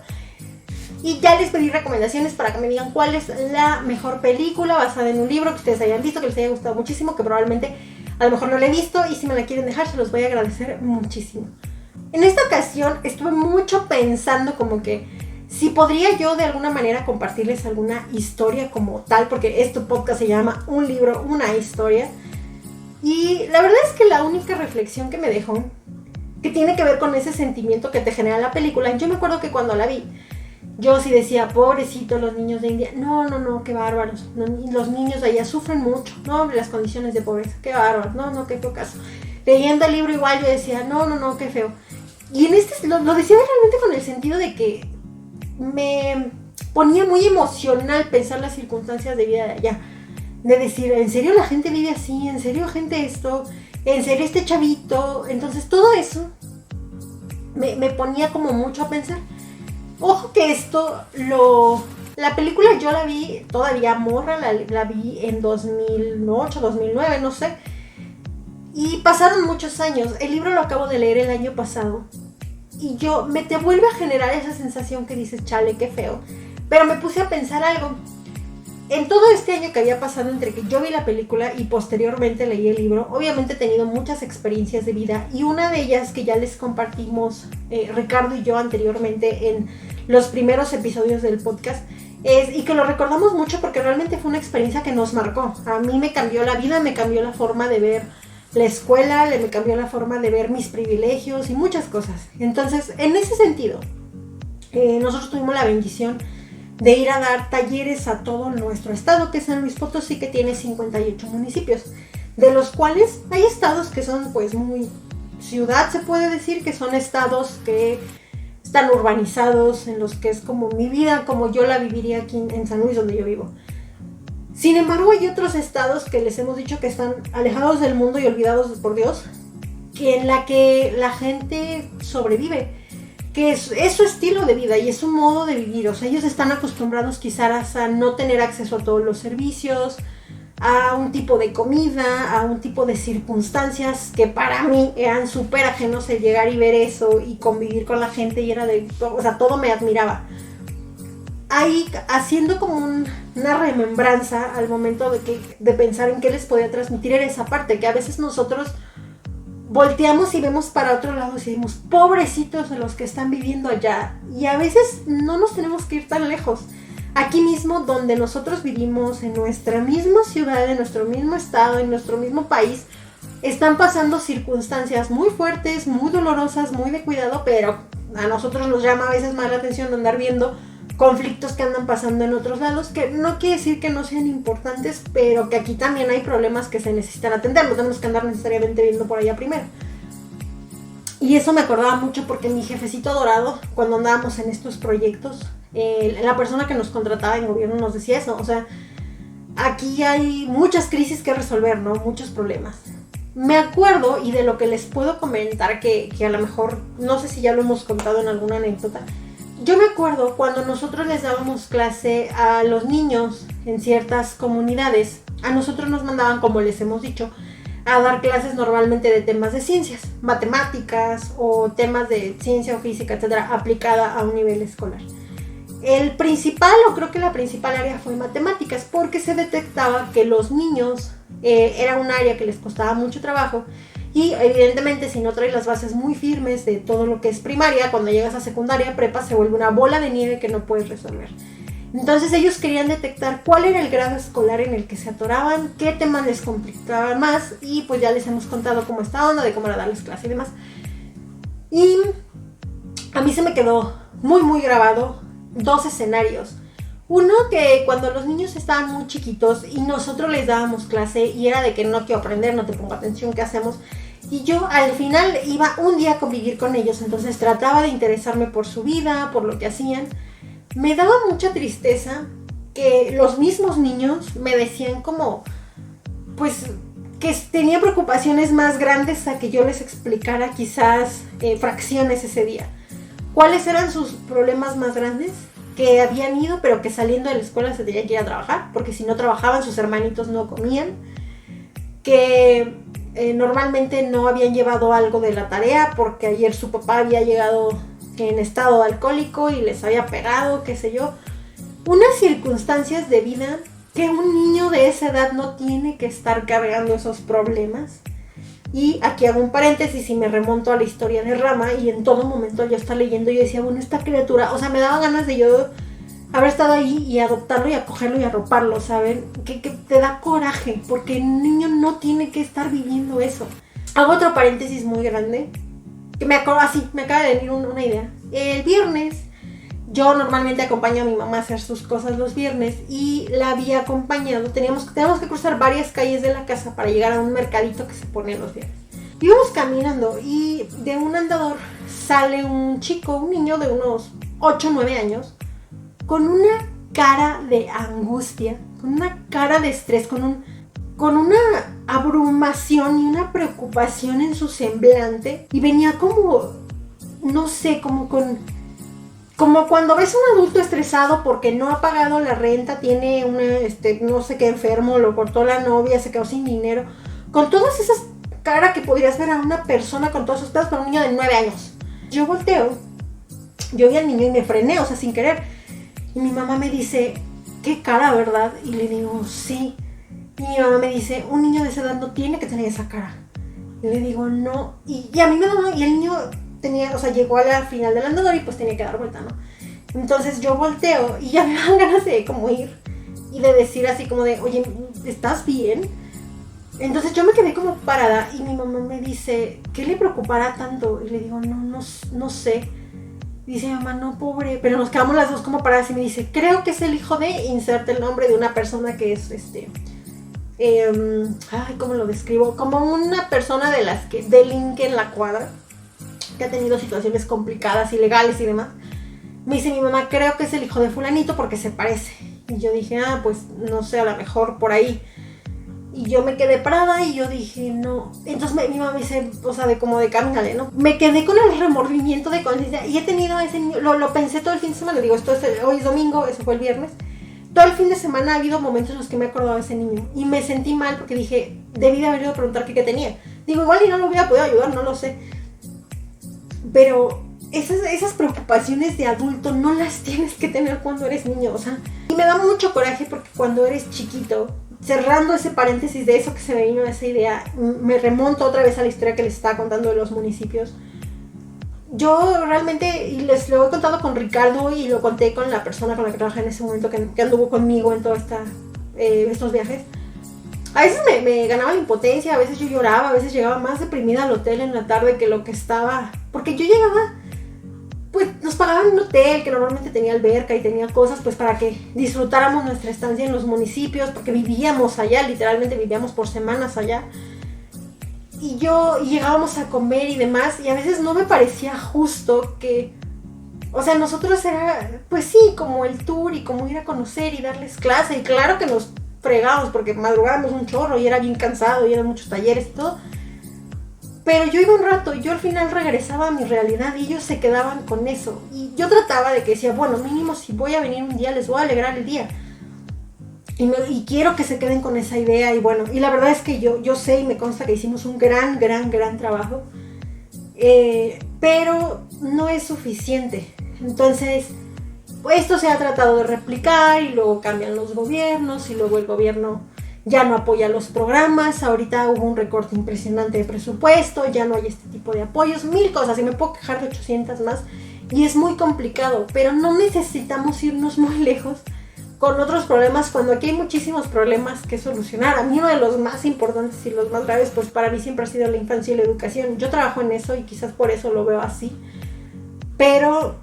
Y ya les pedí recomendaciones para que me digan cuál es la mejor película basada en un libro que ustedes hayan visto, que les haya gustado muchísimo, que probablemente a lo mejor no la he visto, y si me la quieren dejar se los voy a agradecer muchísimo. En esta ocasión estuve mucho pensando como que si podría yo de alguna manera compartirles alguna historia como tal, porque este podcast se llama Un libro, una historia. Y la verdad es que la única reflexión que me dejó, que tiene que ver con ese sentimiento que te genera la película, yo me acuerdo que cuando la vi, yo sí decía, pobrecitos los niños de India. No, qué bárbaros. Los niños de allá sufren mucho. No, hombre, las condiciones de pobreza. Qué bárbaros. No, qué feo caso. Leyendo el libro igual yo decía, no, qué feo. Y en lo decía realmente con el sentido de que me ponía muy emocional pensar las circunstancias de vida de allá. De decir, ¿en serio la gente vive así? ¿En serio gente esto? ¿En serio este chavito? Entonces todo eso me ponía como mucho a pensar. Ojo que la película yo la vi todavía morra, la vi en 2008, 2009, no sé. Y pasaron muchos años. El libro lo acabo de leer el año pasado. Y te vuelve a generar esa sensación que dices, chale, qué feo. Pero me puse a pensar algo. En todo este año que había pasado entre que yo vi la película y posteriormente leí el libro, obviamente he tenido muchas experiencias de vida. Y una de ellas que ya les compartimos, Ricardo y yo anteriormente en los primeros episodios del podcast, y que lo recordamos mucho porque realmente fue una experiencia que nos marcó. A mí me cambió la vida, me cambió la forma de ver la escuela, me cambió la forma de ver mis privilegios y muchas cosas. Entonces, en ese sentido, nosotros tuvimos la bendición de ir a dar talleres a todo nuestro estado, que es San Luis Potosí, que tiene 58 municipios, de los cuales hay estados que son pues muy ciudad, se puede decir, que son estados que están urbanizados, en los que es como mi vida, como yo la viviría aquí en San Luis, donde yo vivo. Sin embargo, hay otros estados que les hemos dicho que están alejados del mundo y olvidados por Dios, que en la que la gente sobrevive, que es su estilo de vida y es su modo de vivir. O sea, ellos están acostumbrados quizás a no tener acceso a todos los servicios, a un tipo de comida, a un tipo de circunstancias que para mí eran súper ajenos el llegar y ver eso y convivir con la gente, y era todo me admiraba. Ahí haciendo como una remembranza al momento de pensar en qué les podía transmitir, era esa parte que a veces nosotros volteamos y vemos para otro lado y decimos, pobrecitos de los que están viviendo allá. Y a veces no nos tenemos que ir tan lejos. Aquí mismo donde nosotros vivimos, en nuestra misma ciudad, en nuestro mismo estado, en nuestro mismo país, están pasando circunstancias muy fuertes, muy dolorosas, muy de cuidado, pero a nosotros nos llama a veces más la atención andar viendo conflictos que andan pasando en otros lados, que no quiere decir que no sean importantes, pero que aquí también hay problemas que se necesitan atender, no tenemos que andar necesariamente viendo por allá primero. Y eso me acordaba mucho porque mi jefecito dorado, cuando andábamos en estos proyectos, la persona que nos contrataba en gobierno nos decía eso, o sea, aquí hay muchas crisis que resolver, ¿no? Muchos problemas. Me acuerdo, y de lo que les puedo comentar, que a lo mejor, no sé si ya lo hemos contado en alguna anécdota, yo me acuerdo cuando nosotros les dábamos clase a los niños en ciertas comunidades, a nosotros nos mandaban, como les hemos dicho, a dar clases normalmente de temas de ciencias, matemáticas o temas de ciencia o física, etcétera, aplicada a un nivel escolar. El principal, o creo que la principal área fue matemáticas, porque se detectaba que los niños era un área que les costaba mucho trabajo y evidentemente si no traes las bases muy firmes de todo lo que es primaria, cuando llegas a secundaria, prepa, se vuelve una bola de nieve que no puedes resolver. Entonces ellos querían detectar cuál era el grado escolar en el que se atoraban, qué temas les complicaban más, y pues ya les hemos contado cómo está onda, de cómo era darles clase y demás. Y a mí se me quedó muy grabado 2 escenarios. Uno, que cuando los niños estaban muy chiquitos y nosotros les dábamos clase y era de que no quiero aprender, no te pongo atención, ¿qué hacemos? Y yo al final iba un día a convivir con ellos, entonces trataba de interesarme por su vida, por lo que hacían. Me daba mucha tristeza que los mismos niños me decían como, pues, que tenían preocupaciones más grandes a que yo les explicara quizás fracciones ese día. ¿Cuáles eran sus problemas más grandes? Que habían ido, pero que saliendo de la escuela se tenían que ir a trabajar, porque si no trabajaban sus hermanitos no comían, que normalmente no habían llevado algo de la tarea, porque ayer su papá había llegado en estado alcohólico y les había pegado, qué sé yo. Unas circunstancias de vida que un niño de esa edad no tiene que estar cargando esos problemas. Y aquí hago un paréntesis y me remonto a la historia de Rama, y en todo momento yo estaba leyendo y yo decía, bueno, esta criatura, o sea, me daba ganas de yo haber estado ahí y adoptarlo y acogerlo y arroparlo, ¿saben? Que te da coraje, porque el niño no tiene que estar viviendo eso. Hago otro paréntesis muy grande, que me acaba de venir una idea. El viernes, yo normalmente acompaño a mi mamá a hacer sus cosas los viernes, y la había acompañado, teníamos que cruzar varias calles de la casa para llegar a un mercadito que se pone los viernes. Íbamos caminando y de un andador sale un chico, un niño de unos 8 o 9 años, con una cara de angustia, con una cara de estrés, con una abrumación y una preocupación en su semblante, y venía como, no sé, como cuando ves a un adulto estresado porque no ha pagado la renta, tiene no sé qué enfermo, lo cortó la novia, se quedó sin dinero, con todas esas caras que podrías ver a una persona con todos sus pedos, con un niño de 9 años. Yo volteo, yo vi al niño y me frené, o sea, sin querer. Y mi mamá me dice, qué cara, ¿verdad? Y le digo, sí. Y mi mamá me dice, un niño de esa edad no tiene que tener esa cara. Y le digo, no. Y a mí me da, y el niño tenía, o sea, llegó a la final del andador y pues tenía que dar vuelta, ¿no? Entonces yo volteo y ya me dan ganas de como ir y de decir así como de, oye, ¿estás bien? Entonces yo me quedé como parada y mi mamá me dice, ¿qué le preocupará tanto? Y le digo, no sé. Dice mi mamá, no, pobre, pero nos quedamos las dos como paradas y me dice, creo que es el hijo de, inserte el nombre de una persona que es ¿cómo lo describo? Como una persona de las que delinque en la cuadra, que ha tenido situaciones complicadas, ilegales y demás. Me dice mi mamá, creo que es el hijo de fulanito porque se parece. Y yo dije, pues no sé, a lo mejor por ahí. Y yo me quedé parada y yo dije, no. Entonces mi mamá me dice, o sea, como de camínale, ¿no? Me quedé con el remordimiento de conciencia y he tenido a ese niño, lo pensé todo el fin de semana. Digo, hoy es domingo, eso fue el viernes. Todo el fin de semana ha habido momentos en los que me he acordado de ese niño y me sentí mal porque dije, debí de haber ido a preguntar qué tenía. Digo, igual y no lo hubiera podido ayudar, no lo sé. Pero esas preocupaciones de adulto no las tienes que tener cuando eres niño, o sea. Y me da mucho coraje porque cuando eres chiquito, cerrando ese paréntesis de eso que se me vino esa idea, me remonto otra vez a la historia que les estaba contando de los municipios. Yo realmente, y les lo he contado con Ricardo y lo conté con la persona con la que trabajé en ese momento que anduvo conmigo en todos estos viajes. A veces me ganaba la impotencia, a veces yo lloraba, a veces llegaba más deprimida al hotel en la tarde que lo que estaba. Porque yo llegaba, pues nos pagaban un hotel que normalmente tenía alberca y tenía cosas pues para que disfrutáramos nuestra estancia en los municipios, porque vivíamos allá, literalmente vivíamos por semanas allá. Y llegábamos a comer y demás, y a veces no me parecía justo que, o sea, nosotros era, pues sí, como el tour y como ir a conocer y darles clase, y claro que nos fregábamos porque madrugábamos un chorro y era bien cansado y eran muchos talleres y todo, Pero yo iba un rato, yo al final regresaba a mi realidad y ellos se quedaban con eso. Y yo trataba de que decía, bueno, mínimo si voy a venir un día les voy a alegrar el día. Y quiero que se queden con esa idea. Y bueno, y la verdad es que yo sé y me consta que hicimos un gran trabajo. Pero no es suficiente. Entonces, pues esto se ha tratado de replicar y luego cambian los gobiernos y luego el gobierno ya no apoya los programas. Ahorita hubo un recorte impresionante de presupuesto, ya no hay este tipo de apoyos, 1000 cosas, y me puedo quejar de 800 más. Y es muy complicado, pero no necesitamos irnos muy lejos con otros problemas cuando aquí hay muchísimos problemas que solucionar. A mí uno de los más importantes y los más graves, pues para mí siempre ha sido la infancia y la educación. Yo trabajo en eso y quizás por eso lo veo así, pero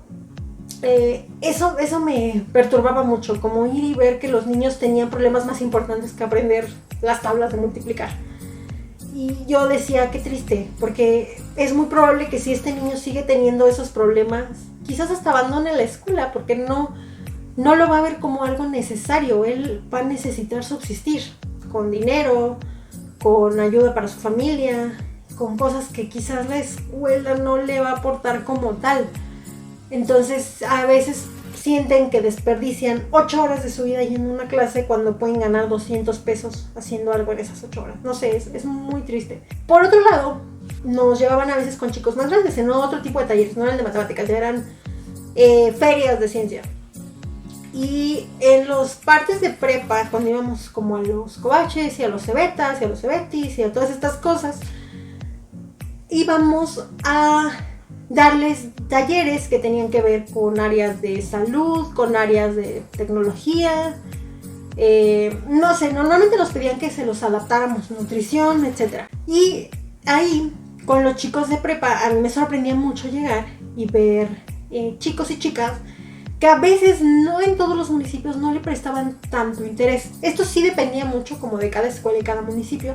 eso me perturbaba mucho, como ir y ver que los niños tenían problemas más importantes que aprender las tablas de multiplicar. Y yo decía, qué triste, porque es muy probable que si este niño sigue teniendo esos problemas, quizás hasta abandone la escuela, porque no lo va a ver como algo necesario. Él va a necesitar subsistir con dinero, con ayuda para su familia, con cosas que quizás la escuela no le va a aportar como tal. Entonces a veces sienten que desperdician 8 horas de su vida yendo a una clase cuando pueden ganar 200 pesos haciendo algo en esas 8 horas. No sé, es muy triste. Por otro lado, nos llevaban a veces con chicos más grandes en otro tipo de talleres, no eran de matemáticas, ya eran ferias de ciencia. Y en los partes de prepa, cuando íbamos como a los coaches y a los cebetas y a los cebetis y a todas estas cosas, íbamos a darles talleres que tenían que ver con áreas de salud, con áreas de tecnología, no sé, normalmente nos pedían que se los adaptáramos, nutrición, etc. Y ahí, con los chicos de prepa, a mí me sorprendía mucho llegar y ver chicos y chicas que a veces no en todos los municipios no le prestaban tanto interés. Esto sí dependía mucho como de cada escuela y cada municipio,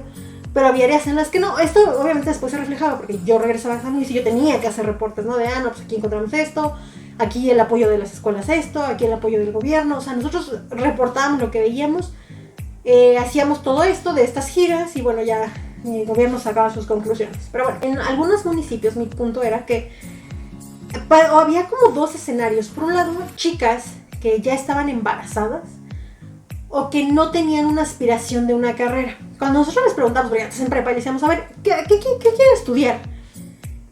pero había áreas en las que no. Esto obviamente después se reflejaba porque yo regresaba a San Luis y yo tenía que hacer reportes, ¿no? De, no, pues aquí encontramos esto, aquí el apoyo de las escuelas esto, aquí el apoyo del gobierno. O sea, nosotros reportábamos lo que veíamos, hacíamos todo esto de estas giras y bueno, ya el gobierno sacaba sus conclusiones. Pero bueno, en algunos municipios mi punto era que había como 2 escenarios. Por un lado, chicas que ya estaban embarazadas o que no tenían una aspiración de una carrera. Cuando nosotros les preguntamos, porque ya estás en prepa, y les decíamos, a ver, ¿qué quieres estudiar?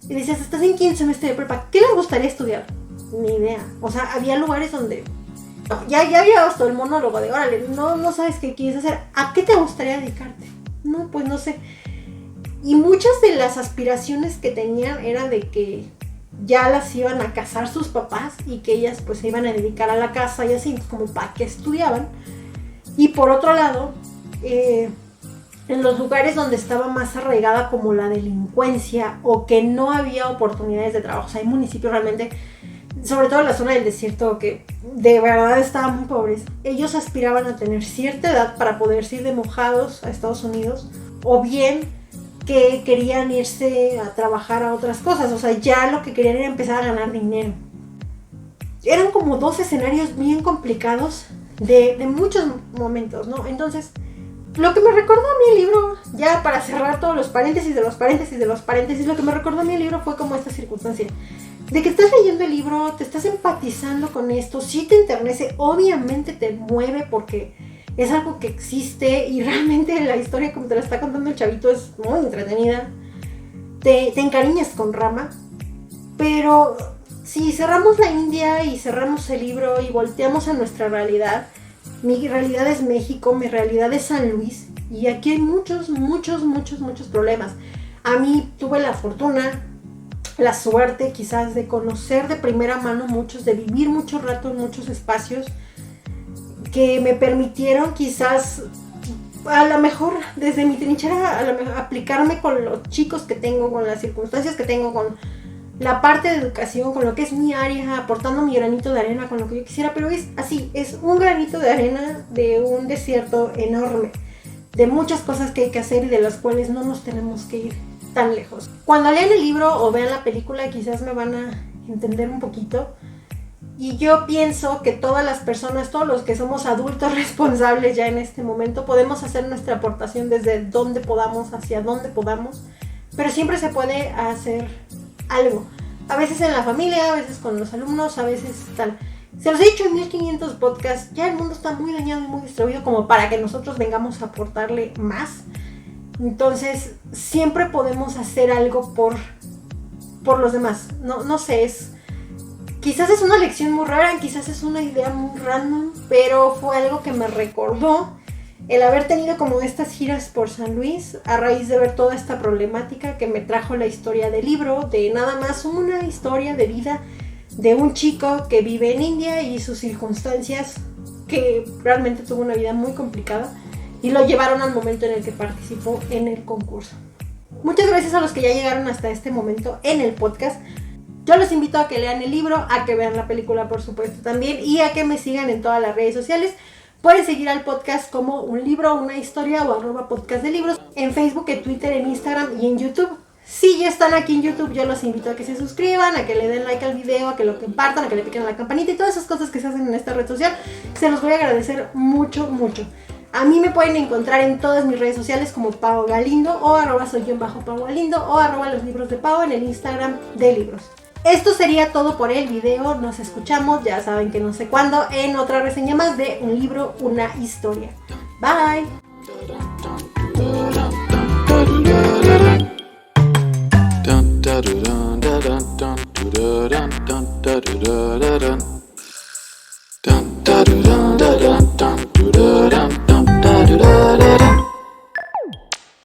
Y decías, estás en 15 semestre de prepa, ¿qué les gustaría estudiar? Ni idea. O sea, había lugares donde ya había hasta el monólogo de, órale, no sabes qué quieres hacer, ¿a qué te gustaría dedicarte? No, pues no sé. Y muchas de las aspiraciones que tenían era de que ya las iban a casar sus papás y que ellas pues se iban a dedicar a la casa y así, como para que estudiaban. Y por otro lado, en los lugares donde estaba más arraigada como la delincuencia o que no había oportunidades de trabajo, o sea, hay municipios realmente, sobre todo en la zona del desierto, que de verdad estaban muy pobres. Ellos aspiraban a tener cierta edad para poder ir de mojados a Estados Unidos, o bien que querían irse a trabajar a otras cosas. O sea, ya lo que querían era empezar a ganar dinero. Eran como 2 escenarios bien complicados de muchos momentos, ¿no? Entonces, lo que me recordó a mí el libro, ya para cerrar todos los paréntesis de los paréntesis de los paréntesis, lo que me recordó a mí el libro fue como esta circunstancia de que estás leyendo el libro, te estás empatizando con esto, sí te enternece, obviamente te mueve porque es algo que existe y realmente la historia como te la está contando el chavito es muy entretenida. Te encariñas con Rama, pero si cerramos la India y cerramos el libro y volteamos a nuestra realidad, mi realidad es México, mi realidad es San Luis y aquí hay muchos problemas. A mí tuve la fortuna, la suerte quizás de conocer de primera mano muchos, de vivir mucho rato en muchos espacios que me permitieron quizás, a lo mejor desde mi trinchera, a lo mejor aplicarme con los chicos que tengo, con las circunstancias que tengo, con la parte de educación, con lo que es mi área, aportando mi granito de arena con lo que yo quisiera, pero es así, es un granito de arena de un desierto enorme, de muchas cosas que hay que hacer y de las cuales no nos tenemos que ir tan lejos. Cuando lean el libro o vean la película quizás me van a entender un poquito. Y yo pienso que todas las personas, todos los que somos adultos responsables ya en este momento, podemos hacer nuestra aportación desde donde podamos, hacia donde podamos, pero siempre se puede hacer algo. A veces en la familia, a veces con los alumnos, a veces tal. Se los he dicho en 1500 podcasts, ya el mundo está muy dañado y muy distribuido como para que nosotros vengamos a aportarle más. Entonces, siempre podemos hacer algo por los demás. No sé, quizás es una lección muy rara, quizás es una idea muy random, pero fue algo que me recordó el haber tenido como estas giras por San Luis a raíz de ver toda esta problemática que me trajo la historia del libro, de nada más una historia de vida de un chico que vive en India y sus circunstancias, que realmente tuvo una vida muy complicada y lo llevaron al momento en el que participó en el concurso. Muchas gracias a los que ya llegaron hasta este momento en el podcast. Yo los invito a que lean el libro, a que vean la película por supuesto también, y a que me sigan en todas las redes sociales. Pueden seguir al podcast como Un Libro, Una Historia o @podcast de libros en Facebook, en Twitter, en Instagram y en YouTube. Si ya están aquí en YouTube, yo los invito a que se suscriban, a que le den like al video, a que lo compartan, a que le piquen a la campanita y todas esas cosas que se hacen en esta red social. Se los voy a agradecer mucho, mucho. A mí me pueden encontrar en todas mis redes sociales como Pau Galindo o @soy_Pau Galindo o @los libros de Pau en el Instagram de libros. Esto sería todo por el video. Nos escuchamos, ya saben que no sé cuándo, en otra reseña más de Un Libro, Una Historia. Bye. Dun, dun, dun, dun, dun, dun, dun, dun, dun, dun, dun, dun.